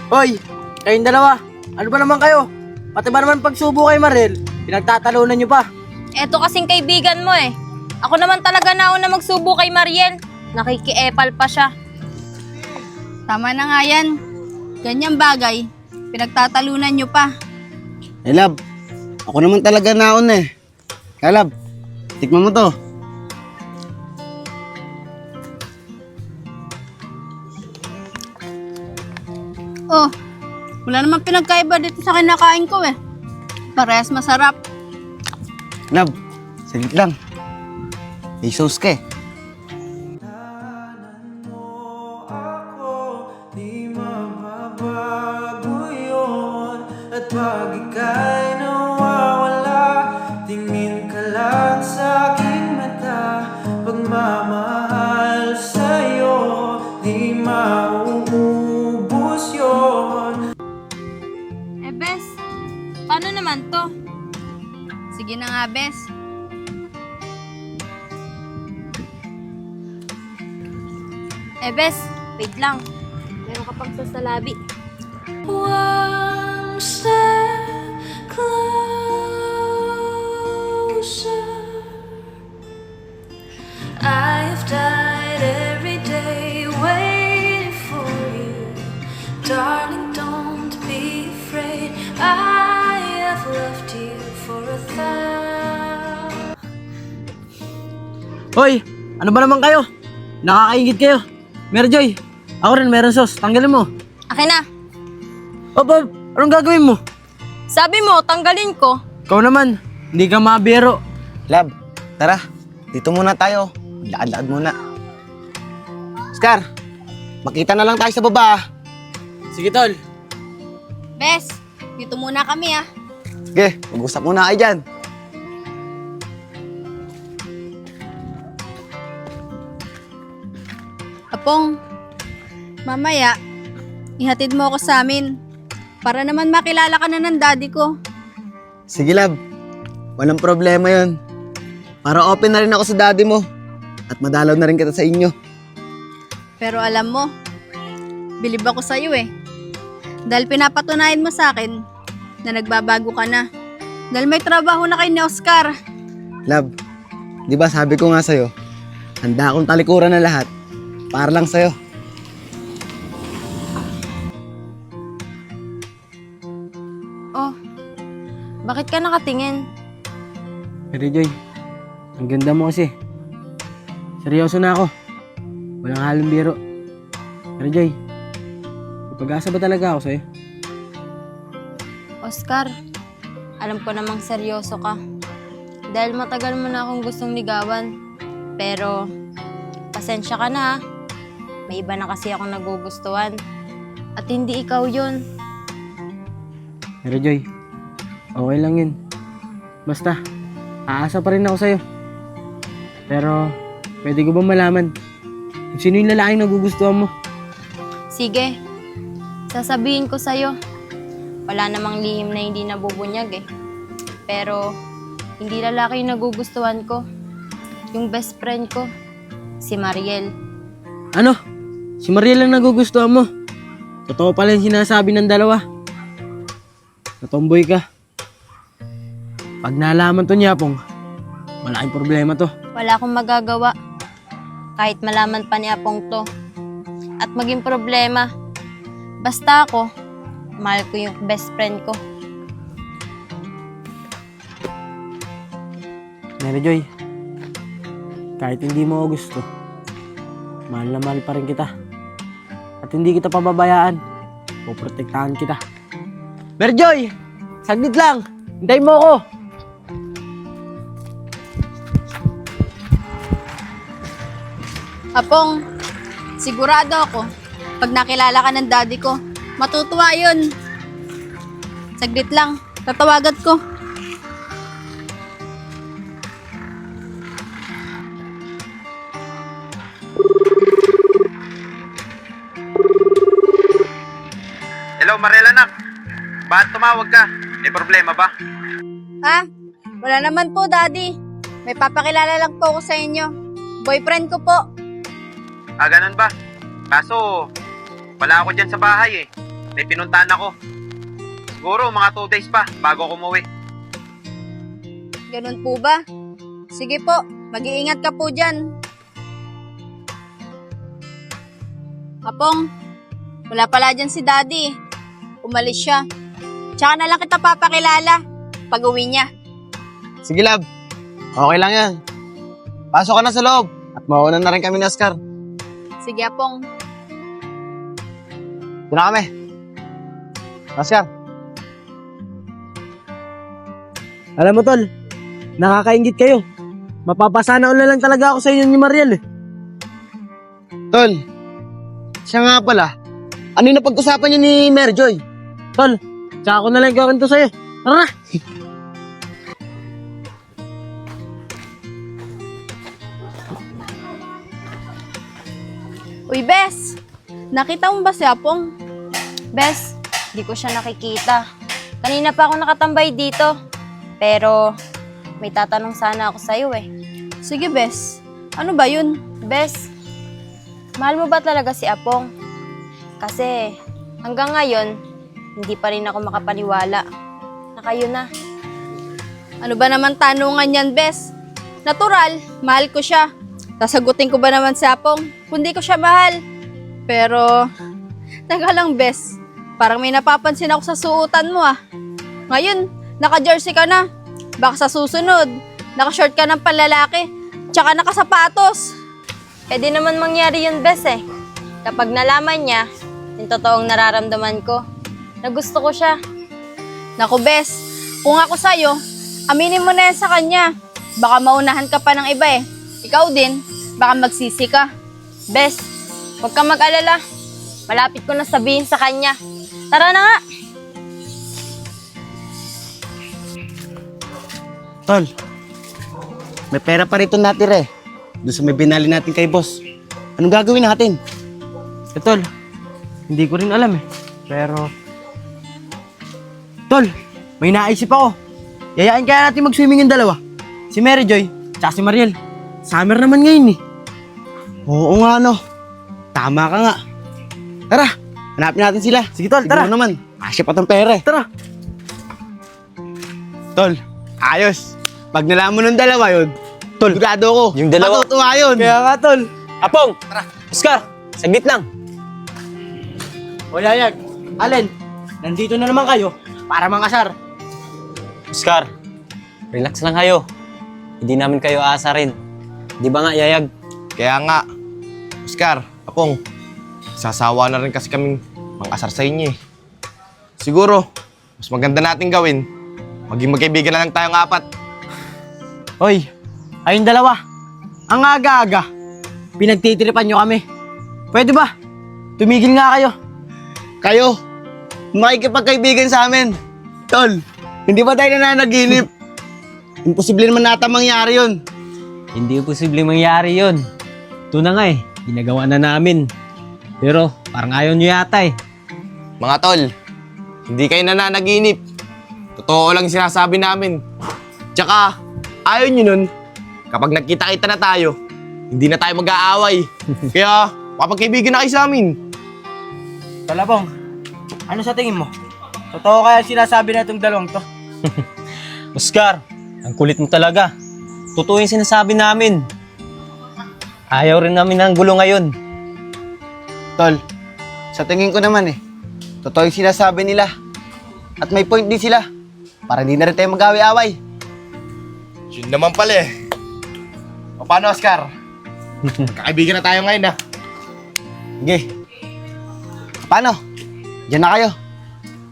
Hoy, kayong dalawa. Ano ba naman kayo? Pati ba naman pagsubo kay Marel, pinagtatalunan nyo pa. Eto kasing kaibigan mo eh. Ako naman talaga nauna magsubo kay Mariel. Nakikiepal pa siya. Tama na nga yan. Ganyang bagay, pinagtatalunan niyo pa. Eh, love, ako naman talaga nauna eh. Kaya, love, tikman mo to. Oh, wala namang pinagkaiba dito sa kinakain ko eh. Parehas masarap. Love, saglit lang. May sauce ka eh. Di mababago yun. At pag ika'y nawawala, tingin ka lang sa aking mata. Pagmamahal sa'yo, di mauubos yun. Eh, Bes, paano naman to? Sige na nga, Bes. Eh, Bes, wait lang. Meron ka pang sasalabi. One step closer. I have died every day waiting for you. Darling, don't be afraid. I have loved you for 1,000. Hoy, ano ba naman kayo? Nakakaingit kayo. Mary Joy, ako rin meron sauce. Tanggalin mo. Akin na. Op, anong gagawin mo? Sabi mo, tanggalin ko. Ikaw naman, hindi ka mabiro. Love, tara, dito muna tayo. Lakad-lakad muna. Oscar, makita na lang tayo sa baba. Sige, tol. Bes, dito muna kami ah. Sige, mag-usap muna kayo dyan. Apong, mamaya, ihatid mo ako sa amin. Para naman makilala ka na ng daddy ko. Sige, love. Walang problema yon. Para open na rin ako sa daddy mo. At madalaw na rin kita sa inyo. Pero alam mo, bilib ako sa'yo eh. Dahil pinapatunayan mo sa akin na nagbabago ka na. Dahil may trabaho na kayo ni Oscar. Love, di ba sabi ko nga sa'yo, handa akong talikuran na lahat. Para lang sa'yo. Oh, bakit ka nakatingin? Mary Joy, ang ganda mo kasi. Seryoso na ako. Walang halong biro. Mary Joy, may pag-asa ba talaga ako sa'yo? Oscar, alam ko namang seryoso ka. Dahil matagal mo na akong gustong ligawan. Pero, pasensya ka na ha. May iba na kasi akong nagugustuhan. At hindi ikaw yun. Mary Joy, okay lang yun. Basta, aasa pa rin ako sa'yo. Pero, pwede ko ba malaman kung sino yung lalaking nagugustuhan mo? Sige, sasabihin ko sa'yo. Wala namang lihim na hindi nabubunyag eh. Pero, hindi lalaki yung nagugustuhan ko. Yung best friend ko, si Mariel. Ano? Si Mariel lang nagugustuhan mo? Totoo pala yung sinasabi ng dalawa. Natomboy ka. Pag nalaman to niya, Apong, malaking problema to. Wala akong magagawa. Kahit malaman pa ni Apong to. At maging problema. Basta ako, mahal ko yung best friend ko. Mary Joy, kahit hindi mo ako gusto, mahal na mahal pa rin kita. At hindi kita pababayaan. Poprotektahan kita. Mary Joy, saglit lang. Hintayin mo ako. Apong, sigurado ako, pag nakilala ka ng daddy ko, matutuwa yun. Saglit lang, tatawagan ko. Hello, Mariel anak. Bakit tumawag ka? May problema ba? Ha? Wala naman po, daddy. May papakilala lang po ako sa inyo. Boyfriend ko po. Ah, ganun ba? Kaso, wala ako dyan sa bahay eh. May pinuntahan ako. Siguro mga 2 days pa bago ako umuwi. Ganun po ba? Sige po, mag-iingat ka po dyan. Apong, wala pala dyan si Daddy. Umalis siya. Tsaka na lang kita papakilala pag uwi niya. Sige, love. Okay lang yan. Pasok ka na sa loob. At mauna na rin kami ni Oscar. Sige, Apong. Doon na kami. Oscar. Alam mo, tol, nakakaingit kayo. Mapapasana na lang talaga ako sa inyo ni Mariel eh. Tol, siya nga pala. Ano yung napag-usapan niyo ni Mary Joy? Tol, tsaka ako na lang gawin to sa'yo. Tara na! Uy, Bes! Nakita mo ba si Apong? Bes, di ko siya nakikita. Kanina pa ako nakatambay dito. Pero, may tatanong sana ako sa'yo eh. Sige, Bes. Ano ba yun? Bes, mahal mo ba talaga si Apong? Kasi, hanggang ngayon, hindi pa rin ako makapaniwala na kayo na. Ano ba naman tanungan yan, Bes? Natural, mahal ko siya. Sasagutin ko ba naman si Apong? Kundi ko siya mahal. Pero, teka lang, Bes. Parang may napapansin ako sa suotan mo ah. Ngayon, naka-jersey ka na. Baka sa susunod, naka-short ka ng panlalaki. Tsaka nakasapatos. Pwede naman mangyari yun, Bes eh. Kapag nalaman niya, yung totoong nararamdaman ko, na gusto ko siya. Naku, Bes. Kung ako sa'yo, aminin mo na yan sa kanya. Baka maunahan ka pa ng iba eh. Ikaw din, baka magsisi ka. Bes, huwag kang mag-alala. Malapit ko na sabihin sa kanya. Tara na nga! Tol, may pera pa rito natira eh. Doon sa may binali natin kay boss. Anong gagawin natin? Eh, tol, hindi ko rin alam eh. Pero... Tol, may naisip ako. Yayain kaya natin mag-swimming yung dalawa. Si Mary Joy, tsaka si Mariel. Summer naman ngayon eh. Oo nga no. Tama ka nga. Tara, hanapin natin sila. Sige, tol, tara. Siguro naman, kasya pa tong pera eh. Tara. Tol, ayos. Pag nalaman ng dalawa yun, tol, sigurado ko. Yung dalawa? Matutuwa yun. Kaya nga, tol. Apong! Oscar! Saglit lang. O, Yayag, Allen, nandito na naman kayo para mangasar. Oscar, relax lang kayo. Hindi namin kayo aasarin. Di ba nga, Yayag? Kaya nga, Oscar, Apong, sasawa na rin kasi kaming mang-asar sa inyo eh. Siguro, mas maganda natin gawin, maging magkaibigan na lang tayong 4. Hoy, ayun dalawa. Ang aga-aga. Pinagtitiripan nyo kami. Pwede ba? Tumigil nga kayo. Kayo, makikipagkaibigan sa amin. Tol, hindi ba tayo nananaginip? Imposible naman nata mangyari yun. Hindi posible mangyari yun. Ito na nga eh. Ginagawa na namin. Pero parang ayaw nyo yata eh. Mga tol, hindi kayo nananaginip. Totoo lang yung sinasabi namin. Tsaka, ayaw nyo nun, kapag nagkita-kita na tayo, hindi na tayo mag-aaway. Kaya, mapagkaibigan na kayo sa amin. Talabong, ano sa tingin mo? Totoo kaya sinasabi na itong dalawang to? Oscar, ang kulit mo talaga. Totoo yung sinasabi namin. Ayaw rin namin ng gulo ngayon. Tol, sa tingin ko naman eh, totoo yung sinasabi nila. At may point din sila, para hindi na rin tayo mag-away-away. Yun naman pala eh. O paano, Oscar? Kakaibigan na tayo ngayon ah. Sige. Paano? Diyan na kayo.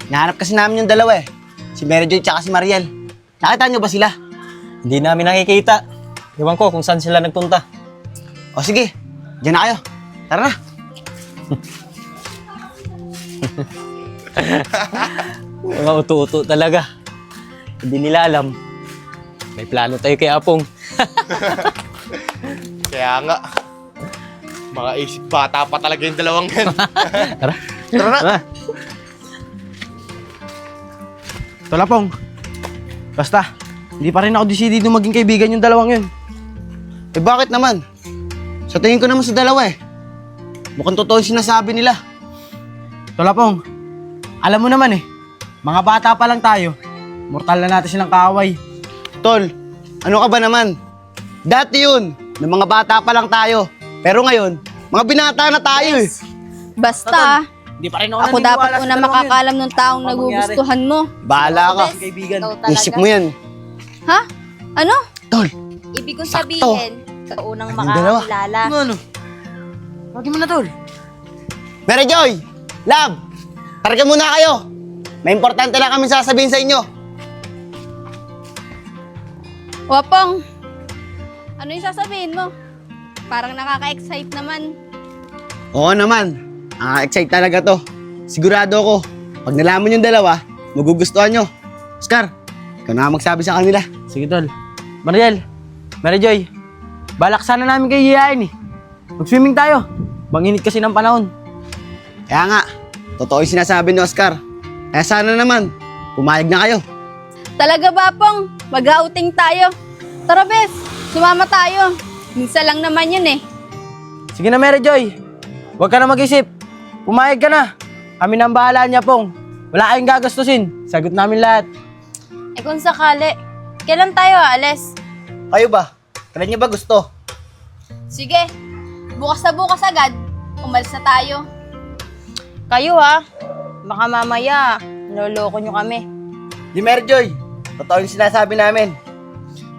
Nahanap kasi namin yung dalawa eh. Si Mary Joy tsaka si Mariel. Nakita niyo ba sila? Hindi namin nakikita. Iwan ko kung saan sila nagpunta. O sige, diyan na kayo. Tara na. Mga uto-uto talaga. Hindi nila alam. May plano tayo kay Apong. Kaya nga. Mga isip bata pa talaga yung dalawang yan. Tara. Tara na. Tara. Talapong, basta, Hindi pa rin ako decidido maging kaibigan yung dalawang yun. Eh bakit naman? Sa tingin ko naman sa dalawa eh. Mukhang totoo yung sinasabi nila. Tolapong, alam mo naman eh, mga bata pa lang tayo. Mortal na natin silang kaaway. Tol, ano ka ba naman? Dati yun, ng mga bata pa lang tayo. Pero ngayon, mga binata na tayo eh. Basta, Hindi pa rin ako ako dapat una makakalam ng taong Ano nagugustuhan mo. Bahala ka. kaibigan. Ikaw talaga. Isip mo yan. Ha? Ano? Tol, Ibig kong Sakto. sabihin, ikaw unang Kaming dalawa. makakilala. Ano? Wagi mo na, tol. Mary Joy! Love! Targa muna kayo! May importante lang kami sasabihin sa inyo. Wapong, ano yung sasabihin mo? Parang nakaka-excite naman. Oo naman. Excite talaga to. Sigurado ako, pag nalaman yung dalawa, magugustuhan nyo. Oscar, ikaw na magsabi sa kanila. Sige, tol. Mariel, Mary Joy, balak sana namin kayo hihain eh. Mag-swimming tayo. Banginit kasi ng panahon. Kaya nga, totoo yung sinasabi ni Oscar. Kaya sana naman, pumayag na kayo. Talaga ba, Pong? Mag-outing tayo. Tara, Bes. Sumama tayo. Minsan lang naman yun eh. Sige na, Mary Joy. Huwag ka na mag-isip. Pumayag ka na. Kami na ang bahala niya, Pong. Wala kayong gagastusin. Sagot namin lahat. Eh kung sakali, kailan tayo aalis? Kayo ba? Kailan nyo ba gusto? Sige. Bukas na bukas agad. Umalis na tayo. Kayo ha, baka mamaya, niloloko nyo kami. Di Mary Joy, totoo yung sinasabi namin.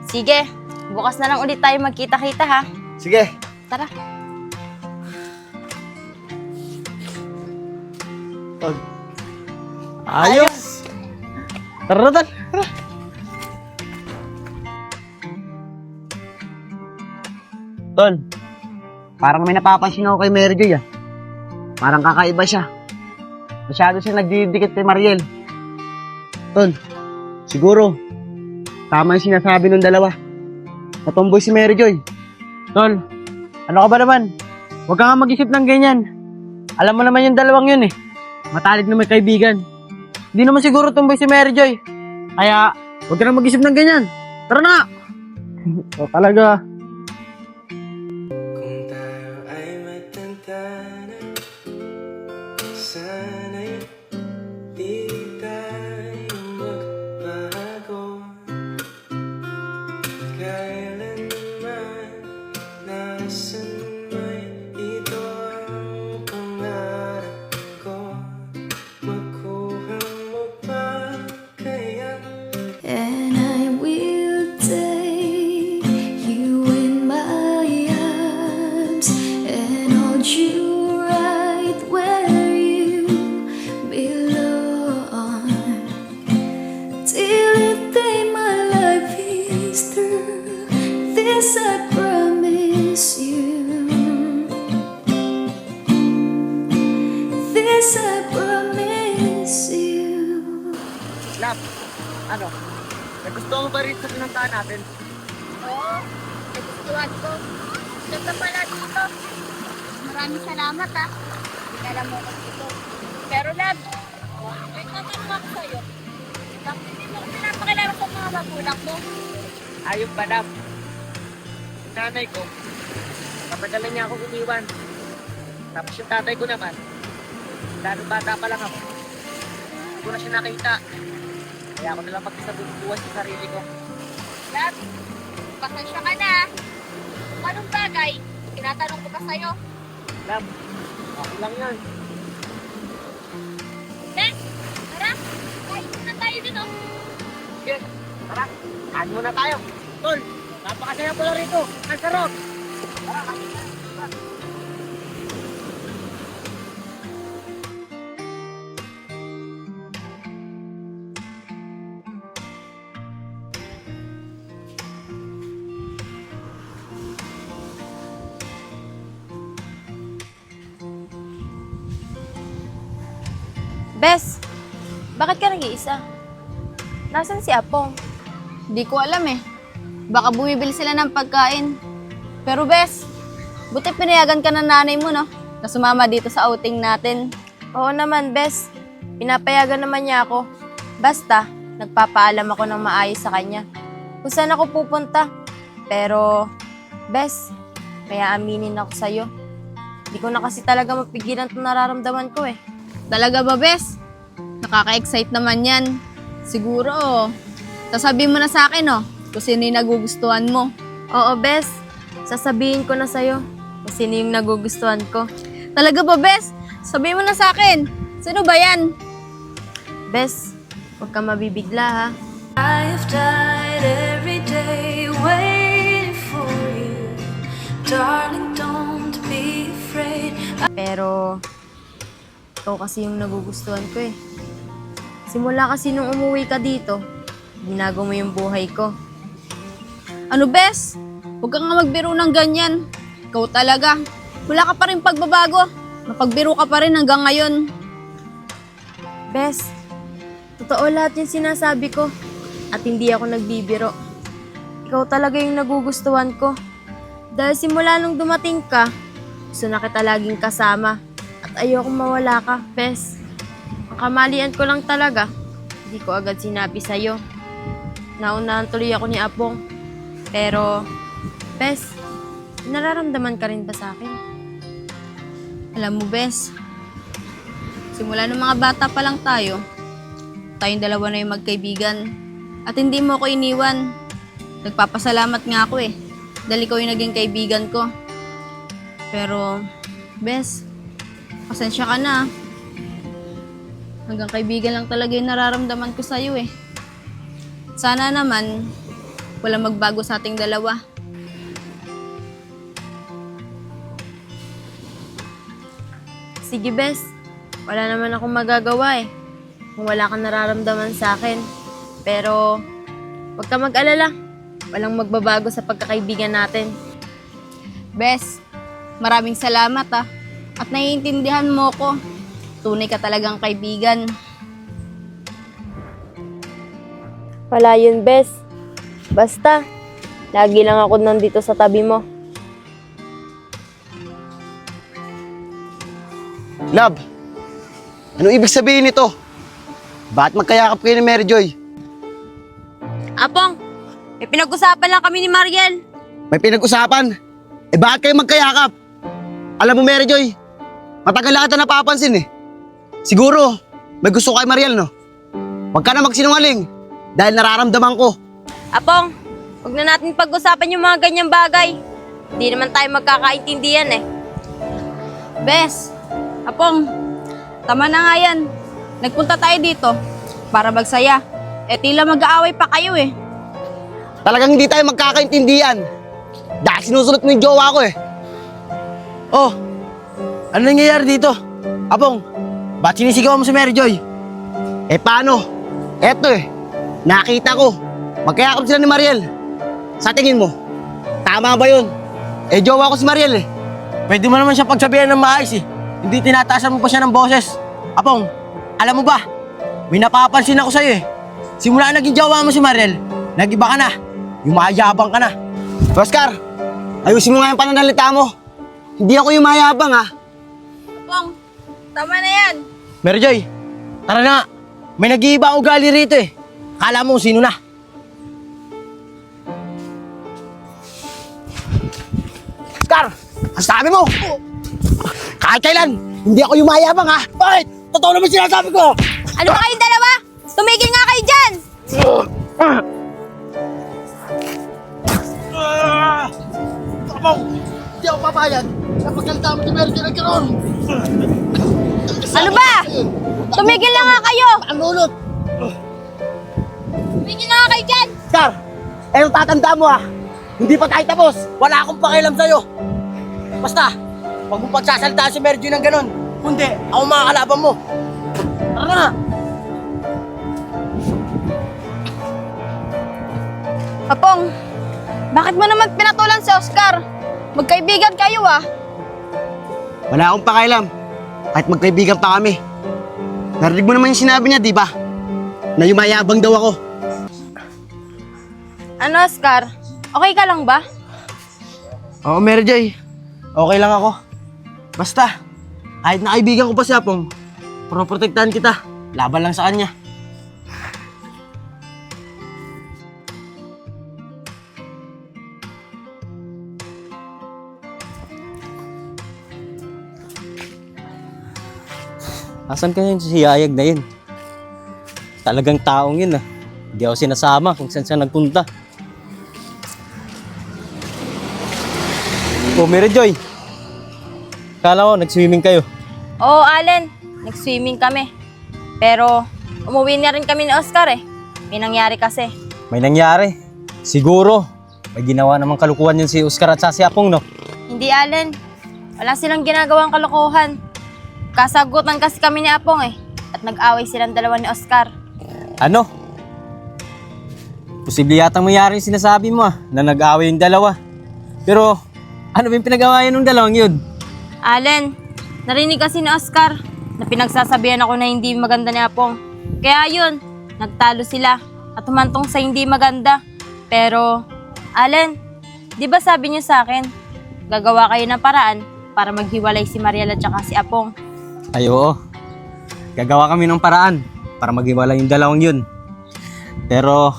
Sige, bukas na lang ulit tayo magkita-kita ha. Sige. Tara. Ayos! Tara na, tol. Tara. Tol, parang may napapansin ako kay Mary Joy ah. Parang kakaiba siya. Masyado siya nagdidikit kay Mariel. Tol, siguro, tama yung sinasabi ng dalawa. Natomboy si Mary Joy. Tol, ano ka ba naman? Huwag ka nga mag-isip ng ganyan. Alam mo naman yung dalawang yun eh. Matalit na may kaibigan. Hindi naman siguro tumboy si Mary Joy. Kaya, huwag ka na mag-isip ng ganyan. Tara na! O talaga. Kung tayo ay matanda na, sana'y di tayo magbago. Kailanman, nasan may ito ang pangarap ko. Makuha mo pa kaya? And I will take you in my arms and hold you right where you belong. Till the day my life is through, this I promise you. This I promise you. Love, ano? Nagustuhan mo ba rin sa pinuntahan natin? Oo, nagustuhan ko. Ganda pala dito. Maraming salamat ha. Kala mo ko dito. Pero love, may tatanong ako sa'yo. Bakit hindi mo ko pinapakilala sa mga magulang mo? Ayun ba, Lab? Yung nanay ko, kapagalan niya ako umiwan. Tapos yung tatay ko naman, lalo bata pa lang ako. Hindi ko na siya nakita. Kaya ako nalang mag-isa bubuhay sa sarili ko. Love, pasensya ka na. Kung anong bagay, tinatanong ko pa sa'yo. Lab, okay lang yan. Ben, tara, kain muna tayo dito. Sige, tara, kain muna tayo. Tol, napakasaya pala rito. Ang sarap. Tara, kain na. Bes, bakit ka nag-iisa? Nasaan si Apong? Di ko alam eh. Baka bumibili sila ng pagkain. Pero Bes, buti pinayagan ka ng nanay mo, no? Na sumama dito sa outing natin. Oo naman, Bes. Pinapayagan naman niya ako. Basta, nagpapaalam ako ng maayos sa kanya. kung saan ako pupunta. Pero, Bes, kaya aminin ako sa'yo. Hindi ko na kasi talaga mapigilan itong nararamdaman ko eh. Talaga ba, Bes? Nakaka-excite naman yan. Siguro, sasabihin mo na sa akin, kung sino yung nagugustuhan mo. Oo, Bes. Sasabihin ko na sa'yo kung sino yung nagugustuhan ko. Talaga ba, Bes? Sabihin mo na sa akin. Sino ba yan? Bes, huwag ka mabibigla ha. I have died every day waiting for you. Darling, don't be afraid. Pero, ikaw kasi yung nagugustuhan ko eh. Simula kasi nung umuwi ka dito, binago mo yung buhay ko. Ano, Bes? Huwag kang nga magbiro ng ganyan. Ikaw talaga. Wala ka pa rin pagbabago. Napagbiro ka pa rin hanggang ngayon. Bes, totoo lahat yung sinasabi ko. At hindi ako nagbibiro. Ikaw talaga yung nagugustuhan ko. Dahil simula nung dumating ka, gusto na kita laging kasama. At ayokong mawala ka, Bes. Ang kamalian ko lang talaga, hindi ko agad sinabi sa'yo. Naunahan tuloy ako ni Apong. Pero, Bes, nararamdaman ka rin ba sa akin? Alam mo, Bes, simula nung mga bata pa lang tayong dalawa na yung magkaibigan. At hindi mo ako iniwan. Nagpapasalamat nga ako dahil ikaw yung naging kaibigan ko. Pero, Bes, pasensya ka na. Hanggang kaibigan lang talaga yung nararamdaman ko sa'yo Sana naman, walang magbago sa ating dalawa. Sige, Bes. Wala naman akong magagawa kung wala kang nararamdaman sa akin. Pero, huwag ka mag-alala. Walang magbabago sa pagkakaibigan natin. Bes, maraming salamat At naiintindihan mo ko. Tunay ka talagang kaibigan. Wala yun, Bes. Basta, lagi lang ako nandito sa tabi mo. Love, anong ibig sabihin nito? Bakit magkayakap kayo ni Mary Joy? Apong, may pinag-usapan lang kami ni Mariel. May pinag-usapan? Bakit kayo magkayakap? Alam mo, Mary Joy, matagal na kita napapansin Siguro, may gusto kay Mariel, no? Huwag ka na magsinungaling dahil nararamdaman ko. Apong, huwag na natin pag-usapan yung mga ganyang bagay. Hindi naman tayo magkakaintindihan Bes, Apong, tama na nga yan. Nagpunta tayo dito para magsaya. Tila mag-aaway pa kayo Talagang hindi tayo magkakaintindihan. Dahil sinusunod mo yung jowa ko Oh, ano nangyayari dito? Apong, ba't sinisigawan mo si Mary Joy? Paano? Eto nakita ko. Magkayakap sila ni Mariel. Sa tingin mo, tama ba yun? Jowa ko si Mariel Pwede mo naman siya pagsabihan ng maayos Hindi tinataasan mo pa siya ng boses. Apong, alam mo ba? May napapansin ako sa'yo Simula naging jowa mo si Mariel, nag-iba ka na. Yumayabang ka na. Oscar, ayusin mo nga yung pananalita mo. Hindi ako yumayabang Apong, tama na yan. Mary Joy, tara na. May nag-iiba ang ugali rito Akala mo sino na. Oscar, ang sabi mo! Kahit kailan, hindi ako yumayabang Bakit? Totoo naman sinasabi ko! Ano ba kayong dalawa? Tumigil nga kayo dyan! Apong, hindi ako papayag sa pagkalita mo si Mary Joy nagkaroon. Ano ba? Tumigil na nga kayo! Ang lulot! Tumigil na nga kayo dyan! Oscar, tatanda mo hindi pa tayo tapos. Wala akong pakialam sa'yo. Basta, huwag mong pagsasalitaan si Mary Joy ng ganon. Kundi, ako makakalaban mo. Tara na! Apong, bakit mo naman pinatulan si Oscar? Magkaibigan kayo Wala akong pakialam. Kahit magkaibigan pa kami. Narinig mo naman yung sinabi niya, di ba? Na yumayabang daw ako. Ano, Oscar? Okay ka lang ba? Oo, Mary Joy. Okay lang ako. Basta, kahit na kaibigan ko pa si Apong, proprotektahan kita. Laban lang sa kanya. Asan kaya yun si Yayag na yun? Talagang taong yun ah. Hindi ako sinasama kung saan siya nagpunta. Oh, Mary Joy. Kala ko nag-swimming kayo. Oo, Allen. Nag-swimming kami. Pero umuwi na rin kami ni Oscar eh. May nangyari kasi. May nangyari. Siguro. May ginawa namang kalukuhan yun si Oscar at si Apong, no? Hindi, Allen. Wala silang ginagawang kalokohan. Kasagutan kasi kami ni Apong eh. At nag-away silang dalawa ni Oscar. Ano? Posible yatang mayari yung sinasabi mo ah, na nag-away yung dalawa. Pero, ano ba yung pinagawa yun ng dalawang yun? Allen, narinig kasi ni Oscar na pinagsasabihan ako na hindi maganda ni Apong. Kaya yun, nagtalo sila at humantong sa hindi maganda. Pero, Allen, di ba sabi niyo sa akin, gagawa kayo ng paraan para maghiwalay si Mariel at saka si Apong? Ay oo. Gagawa kami ng paraan para maghiwalay yung dalawang yun. Pero,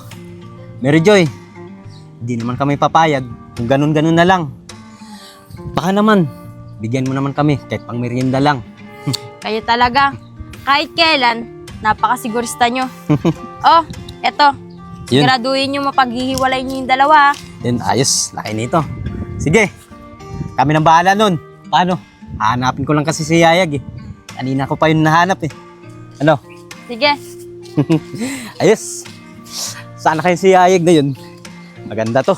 Mary Joy, hindi naman kami papayag kung ganun-ganun na lang. Baka naman, bigyan mo naman kami kahit pang merienda lang. Kayo talaga, kahit kailan, napakasigurista nyo. Oh, eto, Yun. siguraduhin nyo mapaghihiwalay nyo yung dalawa. Yun, ayos. Laki nito. Sige, kami nang bahala nun. Paano? Hahanapin ko lang kasi si Yayag eh. Kanina ko pa yun nahanap eh. Ano? Sige, Ayos. Sana kayo si Yayag na yun. Maganda to.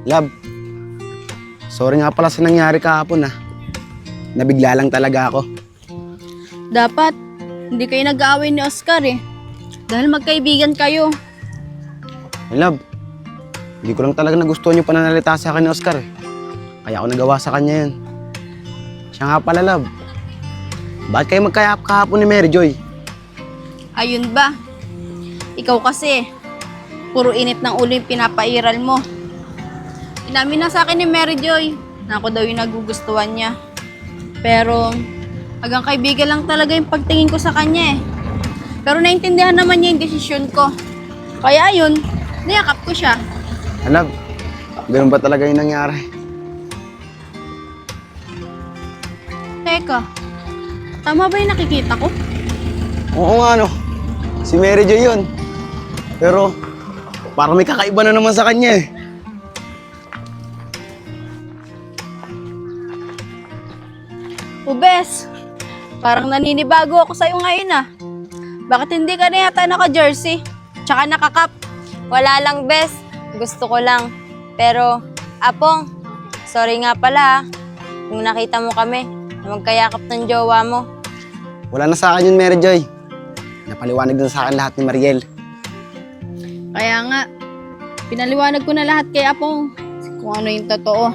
Love, sorry nga pala sa nangyari kahapon ah. Nabigla lang talaga ako. Dapat, hindi kayo nag-aaway ni Oscar eh. Dahil magkaibigan kayo. Love, hindi ko lang talaga nagustuhan yung pananalita sa akin ni Oscar eh. Kaya ako nagawa sa kanya yun. Siya nga pala, Love. Bakit kayo magkayap kahapon ni Mary Joy? Ayun ba? Ikaw kasi, puro init ng ulo yung pinapairal mo. Inamin na sa akin ni Mary Joy na ako daw yung nagugustuhan niya. Pero, hanggang kaibigan lang talaga yung pagtingin ko sa kanya eh. Pero naintindihan naman niya yung desisyon ko. Kaya ayun, niyakap ko siya. Love, ganun ba talaga yung nangyari? Teka, tama ba yung nakikita ko? Oo nga no, si Mary Joy yun. Pero, parang may kakaiba na naman sa kanya eh. Ubes, parang naninibago ako sa'yo ngayon ah. Bakit hindi ka na yata naka-jersey? Tsaka naka-cap? wala lang, bes. Gusto ko lang. Pero, Apong, sorry nga pala ah. Kung nakita mo kami na magkayakap ng jowa mo. Wala na sa akin yun, Mary Joy. Napaliwanag na sa akin lahat ni Mariel. Kaya nga, pinaliwanag ko na lahat kay Apong kung ano yung totoo.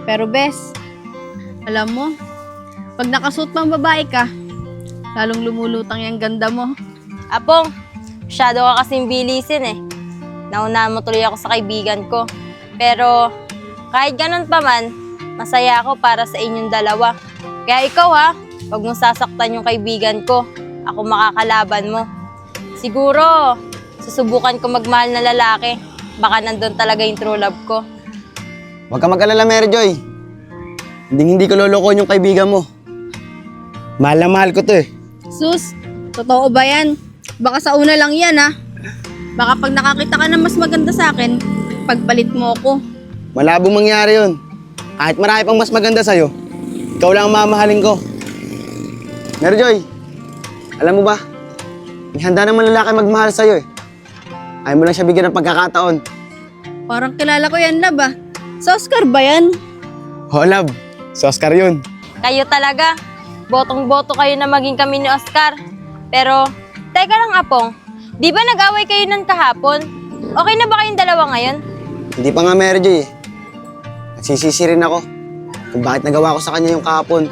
Pero bes, alam mo, pag nakasuot pang babae ka, lalong lumulutang yung ganda mo. Apong, masyado ka kasing bilisin eh. Naunahan mo tuloy ako sa kaibigan ko. Pero, kahit ganun pa man, masaya ako para sa inyong dalawa. Kaya ikaw ha, wag mong sasaktan yung kaibigan ko. Ako makakalaban mo. Siguro, susubukan ko magmahal na lalaki. Baka nandun talaga yung true love ko. Huwag ka mag-alala, Mary Joy. Hindi ko lolokohin yung kaibigan mo. Mahal na mahal ko to eh. Sus, totoo ba yan? Baka sa una lang yan ha. Baka pag nakakita ka na mas maganda sa akin, pagpalit mo ako. Malabong mangyari yun. Kahit marami pang mas maganda sa'yo, ikaw lang ang mamahalin ko. Mary Joy, alam mo ba? May handa naman lalaki magmahal sa'yo eh. Ayaw mo lang siya bigyan ng pagkakataon. Parang kilala ko yan, love ah. Sa Oscar ba yan? Oh, love. Si Oscar yun. Kayo talaga. Botong-boto kayo na maging kami ni Oscar. Pero, teka lang Apong, di ba nag-away kayo nun kahapon? Okay na ba kayong dalawa ngayon? Hindi pa nga, Mary Joy eh. Nagsisisi rin ako kung bakit nagawa ko sa kanya yung kahapon.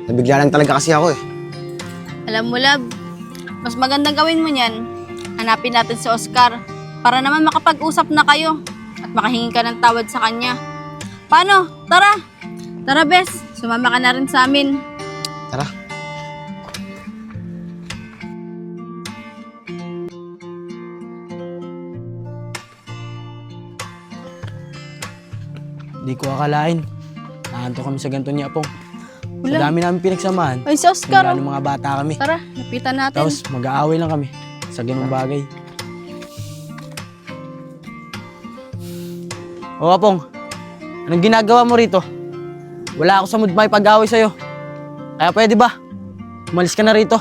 Nabigla lang talaga kasi ako eh. Alam mo, love, mas magandang gawin mo niyan. Hanapin natin si Oscar para naman makapag-usap na kayo at makahingi ka ng tawad sa kanya. Paano? Tara! Tara, Bes. Sumama ka na rin sa amin. Tara. Di ko akalain. Nahanto kami sa ganito ni Apong. Sa Wala. dami namin pinagsamahan, Ay, si Oscar. simula Oh. nung mga bata kami. Tara, lapitan natin. Tapos mag-aaway lang kami sa ganung bagay. O Apong, anong ginagawa mo rito? Wala ako sa mood makipag-away sa'yo. Kaya pwede ba? Umalis ka na rito.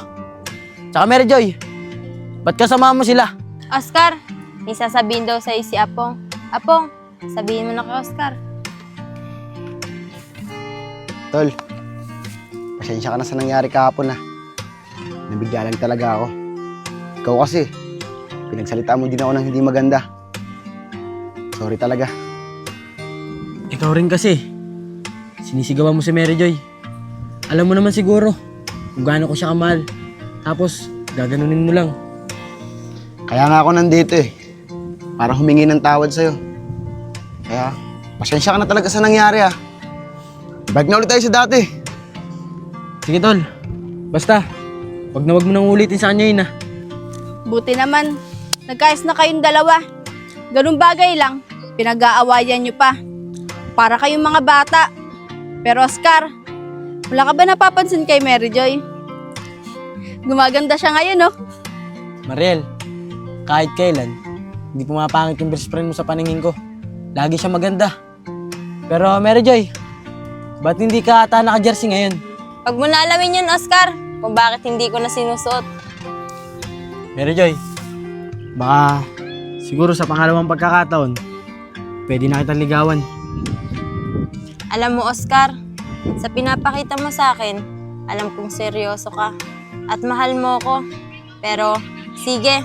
Tsaka Mary Joy, ba't kasama mo sila? Oscar, may sasabihin daw sa'yo si Apong. Apong, sabihin mo na kay Oscar. Tol, pasensya ka na sa nangyari kahapon Nabigla lang talaga ako. Ikaw kasi, pinagsalita mo din ako ng hindi maganda. Sorry talaga. Ikaw rin kasi, sinisigawan mo si Mary Joy. Alam mo naman siguro kung gaano ko siya kamahal. Tapos, gaganunin mo lang. Kaya nga ako nandito para humingi ng tawad sa'yo. Kaya, pasensya ka na talaga sa nangyari Balik na ulit tayo sa dati. Sige tol, basta, wag mo nang ulitin sa kanya yun Buti naman, nagkaayos na kayong dalawa. Ganun bagay lang, pinag-aawayan nyo pa. Para kayong mga bata. Pero Oscar, wala ka ba napapansin kay Mary Joy? Gumaganda siya ngayon, no? Mariel, kahit kailan, hindi pumapangit yung best friend mo sa paningin ko. Lagi siya maganda. Pero Mary Joy, ba't hindi ka ata naka-jersey ngayon? Pag mo na alamin yun, Oscar, kung bakit hindi ko na sinusuot. Mary Joy, baka siguro sa pangalawang pagkakataon, pwede na kitang ligawan. Alam mo, Oscar, sa pinapakita mo sa akin, alam kong seryoso ka at mahal mo ko. Pero, sige,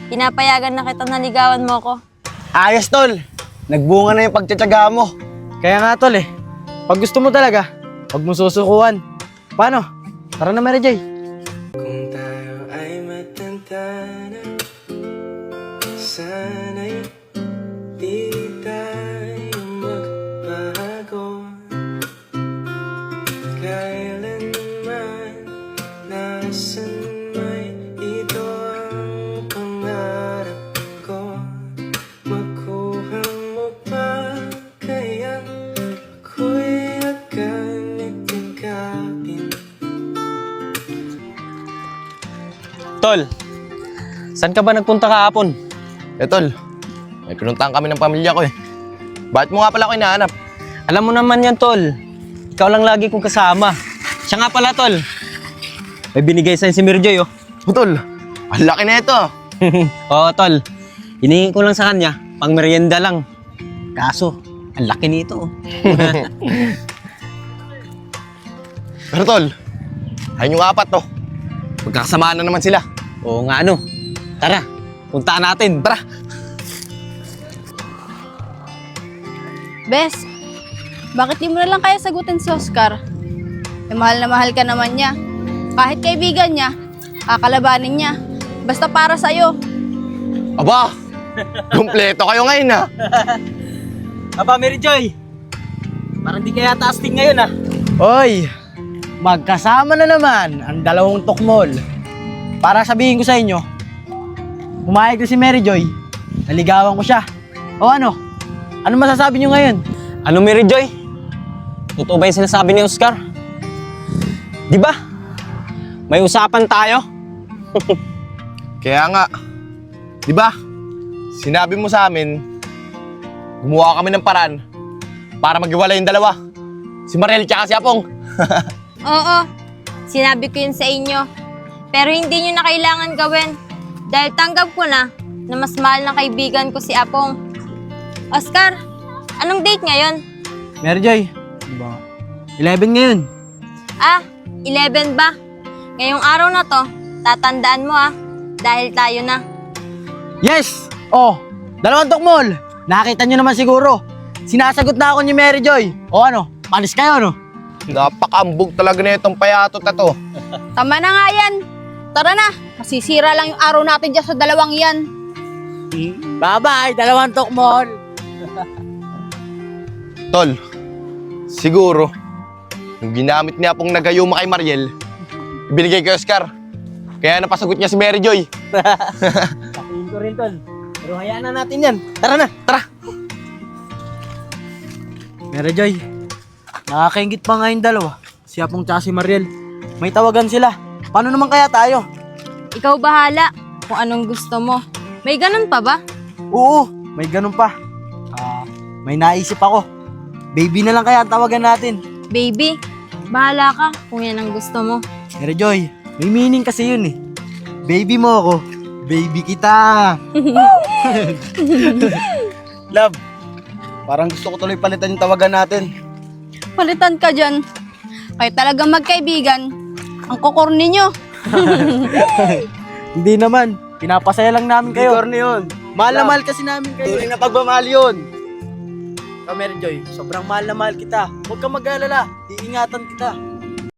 pinapayagan na kita naligawan mo ko. Ayos, Tol. Nagbunga na yung pagtsatsaga mo. Kaya nga tol pag gusto mo talaga, huwag mo susukuan. Paano? Tara na Mary Joy. Kung tayo ay matanda na, sana'y di tayo magbago. Kailanman, nasan may ito ang pangarap ko. Makuha mo pa kaya ako'y agad itigapin. Tol, saan ka ba nagpunta kahapon? Tol, may pinuntahan kami ng pamilya ko Bakit mo nga pala ako hinahanap? Alam mo naman yan, Tol. Ikaw lang lagi kong kasama. Siya nga pala, Tol. May binigay sa'yo si Mirjoy, Tol, ang laki na ito. Oo, Tol. Hiningi ko lang sa kanya, pang merienda lang. Kaso, ang laki nito, Pero Tol, ayun yung apat Magkakasamaan na naman sila. Oo nga, Tara, puntaan natin. Tara. Bes, bakit di mo na lang kaya sagutin si Oscar? Mahal na mahal ka naman niya. Kahit kaibigan niya, kakalabanin niya. Basta para sa'yo. Aba, kumpleto kayo ngayon Aba, Mary Joy, parang di kaya taastig ngayon Oy, magkasama na naman ang dalawang tukmol. Para sabihin ko sa inyo, pumayag na si Mary Joy, naligawan ko siya. O ano? Ano masasabi niyo ngayon? Ano, Mary Joy? Totoo ba yung sinasabi ni Oscar? Di ba? May usapan tayo? Kaya nga, di ba? Sinabi mo sa amin, gumawa kami ng paraan para maghiwalay yung dalawa. Si Mariel tsaka si Apong. Oo, sinabi ko yun sa inyo. Pero hindi nyo na kailangan gawin. Dahil tanggap ko na mas mahal na kaibigan ko si Apong. Oscar, anong date ngayon? Mary Joy, diba? 11 ngayon. 11 ba? Ngayong araw na to, tatandaan mo dahil tayo na. Yes! Oh, dalawang tukmol. Nakita niyo naman siguro. Sinasagot na ako ni Mary Joy. O ano, panis kayo Napakambog talaga na itong payatot na to. Tama na nga yan. Tara na, masisira lang yung araw natin dyan sa dalawang yan. Bye-bye, dalawang tukmol. Tol, siguro, yung ginamit niya pong nagayuma kay Mariel, ibinigay kay Oscar. Kaya napasagot niya si Mary Joy. Sabihin ko rin, Tol. Pero hayaan na natin yan. Tara na, tara. Mary Joy, nakakaingit pa nga yung dalawa. si Apong tsaka si Mariel. May tawagan sila. Paano naman kaya tayo? Ikaw bahala kung anong gusto mo. May ganun pa ba? Oo, may ganun pa. May naisip ako. Baby na lang kaya ang tawagan natin. Baby, bahala ka kung yan ang gusto mo. Mary Joy, may meaning kasi yun eh. Baby mo ako, baby kita. Love, parang gusto ko tuloy palitan yung tawagan natin. Palitan ka dyan. Kayo talagang magkaibigan. Ang kukorni nyo. Hindi naman, pinapasaya lang namin kayo. Hindi yun. Mahal na mahal kasi namin kayo. Tuloy na pagmamahal yun. Mary Joy, sobrang mahal na mahal kita. Huwag kang mag-alala, iingatan kita.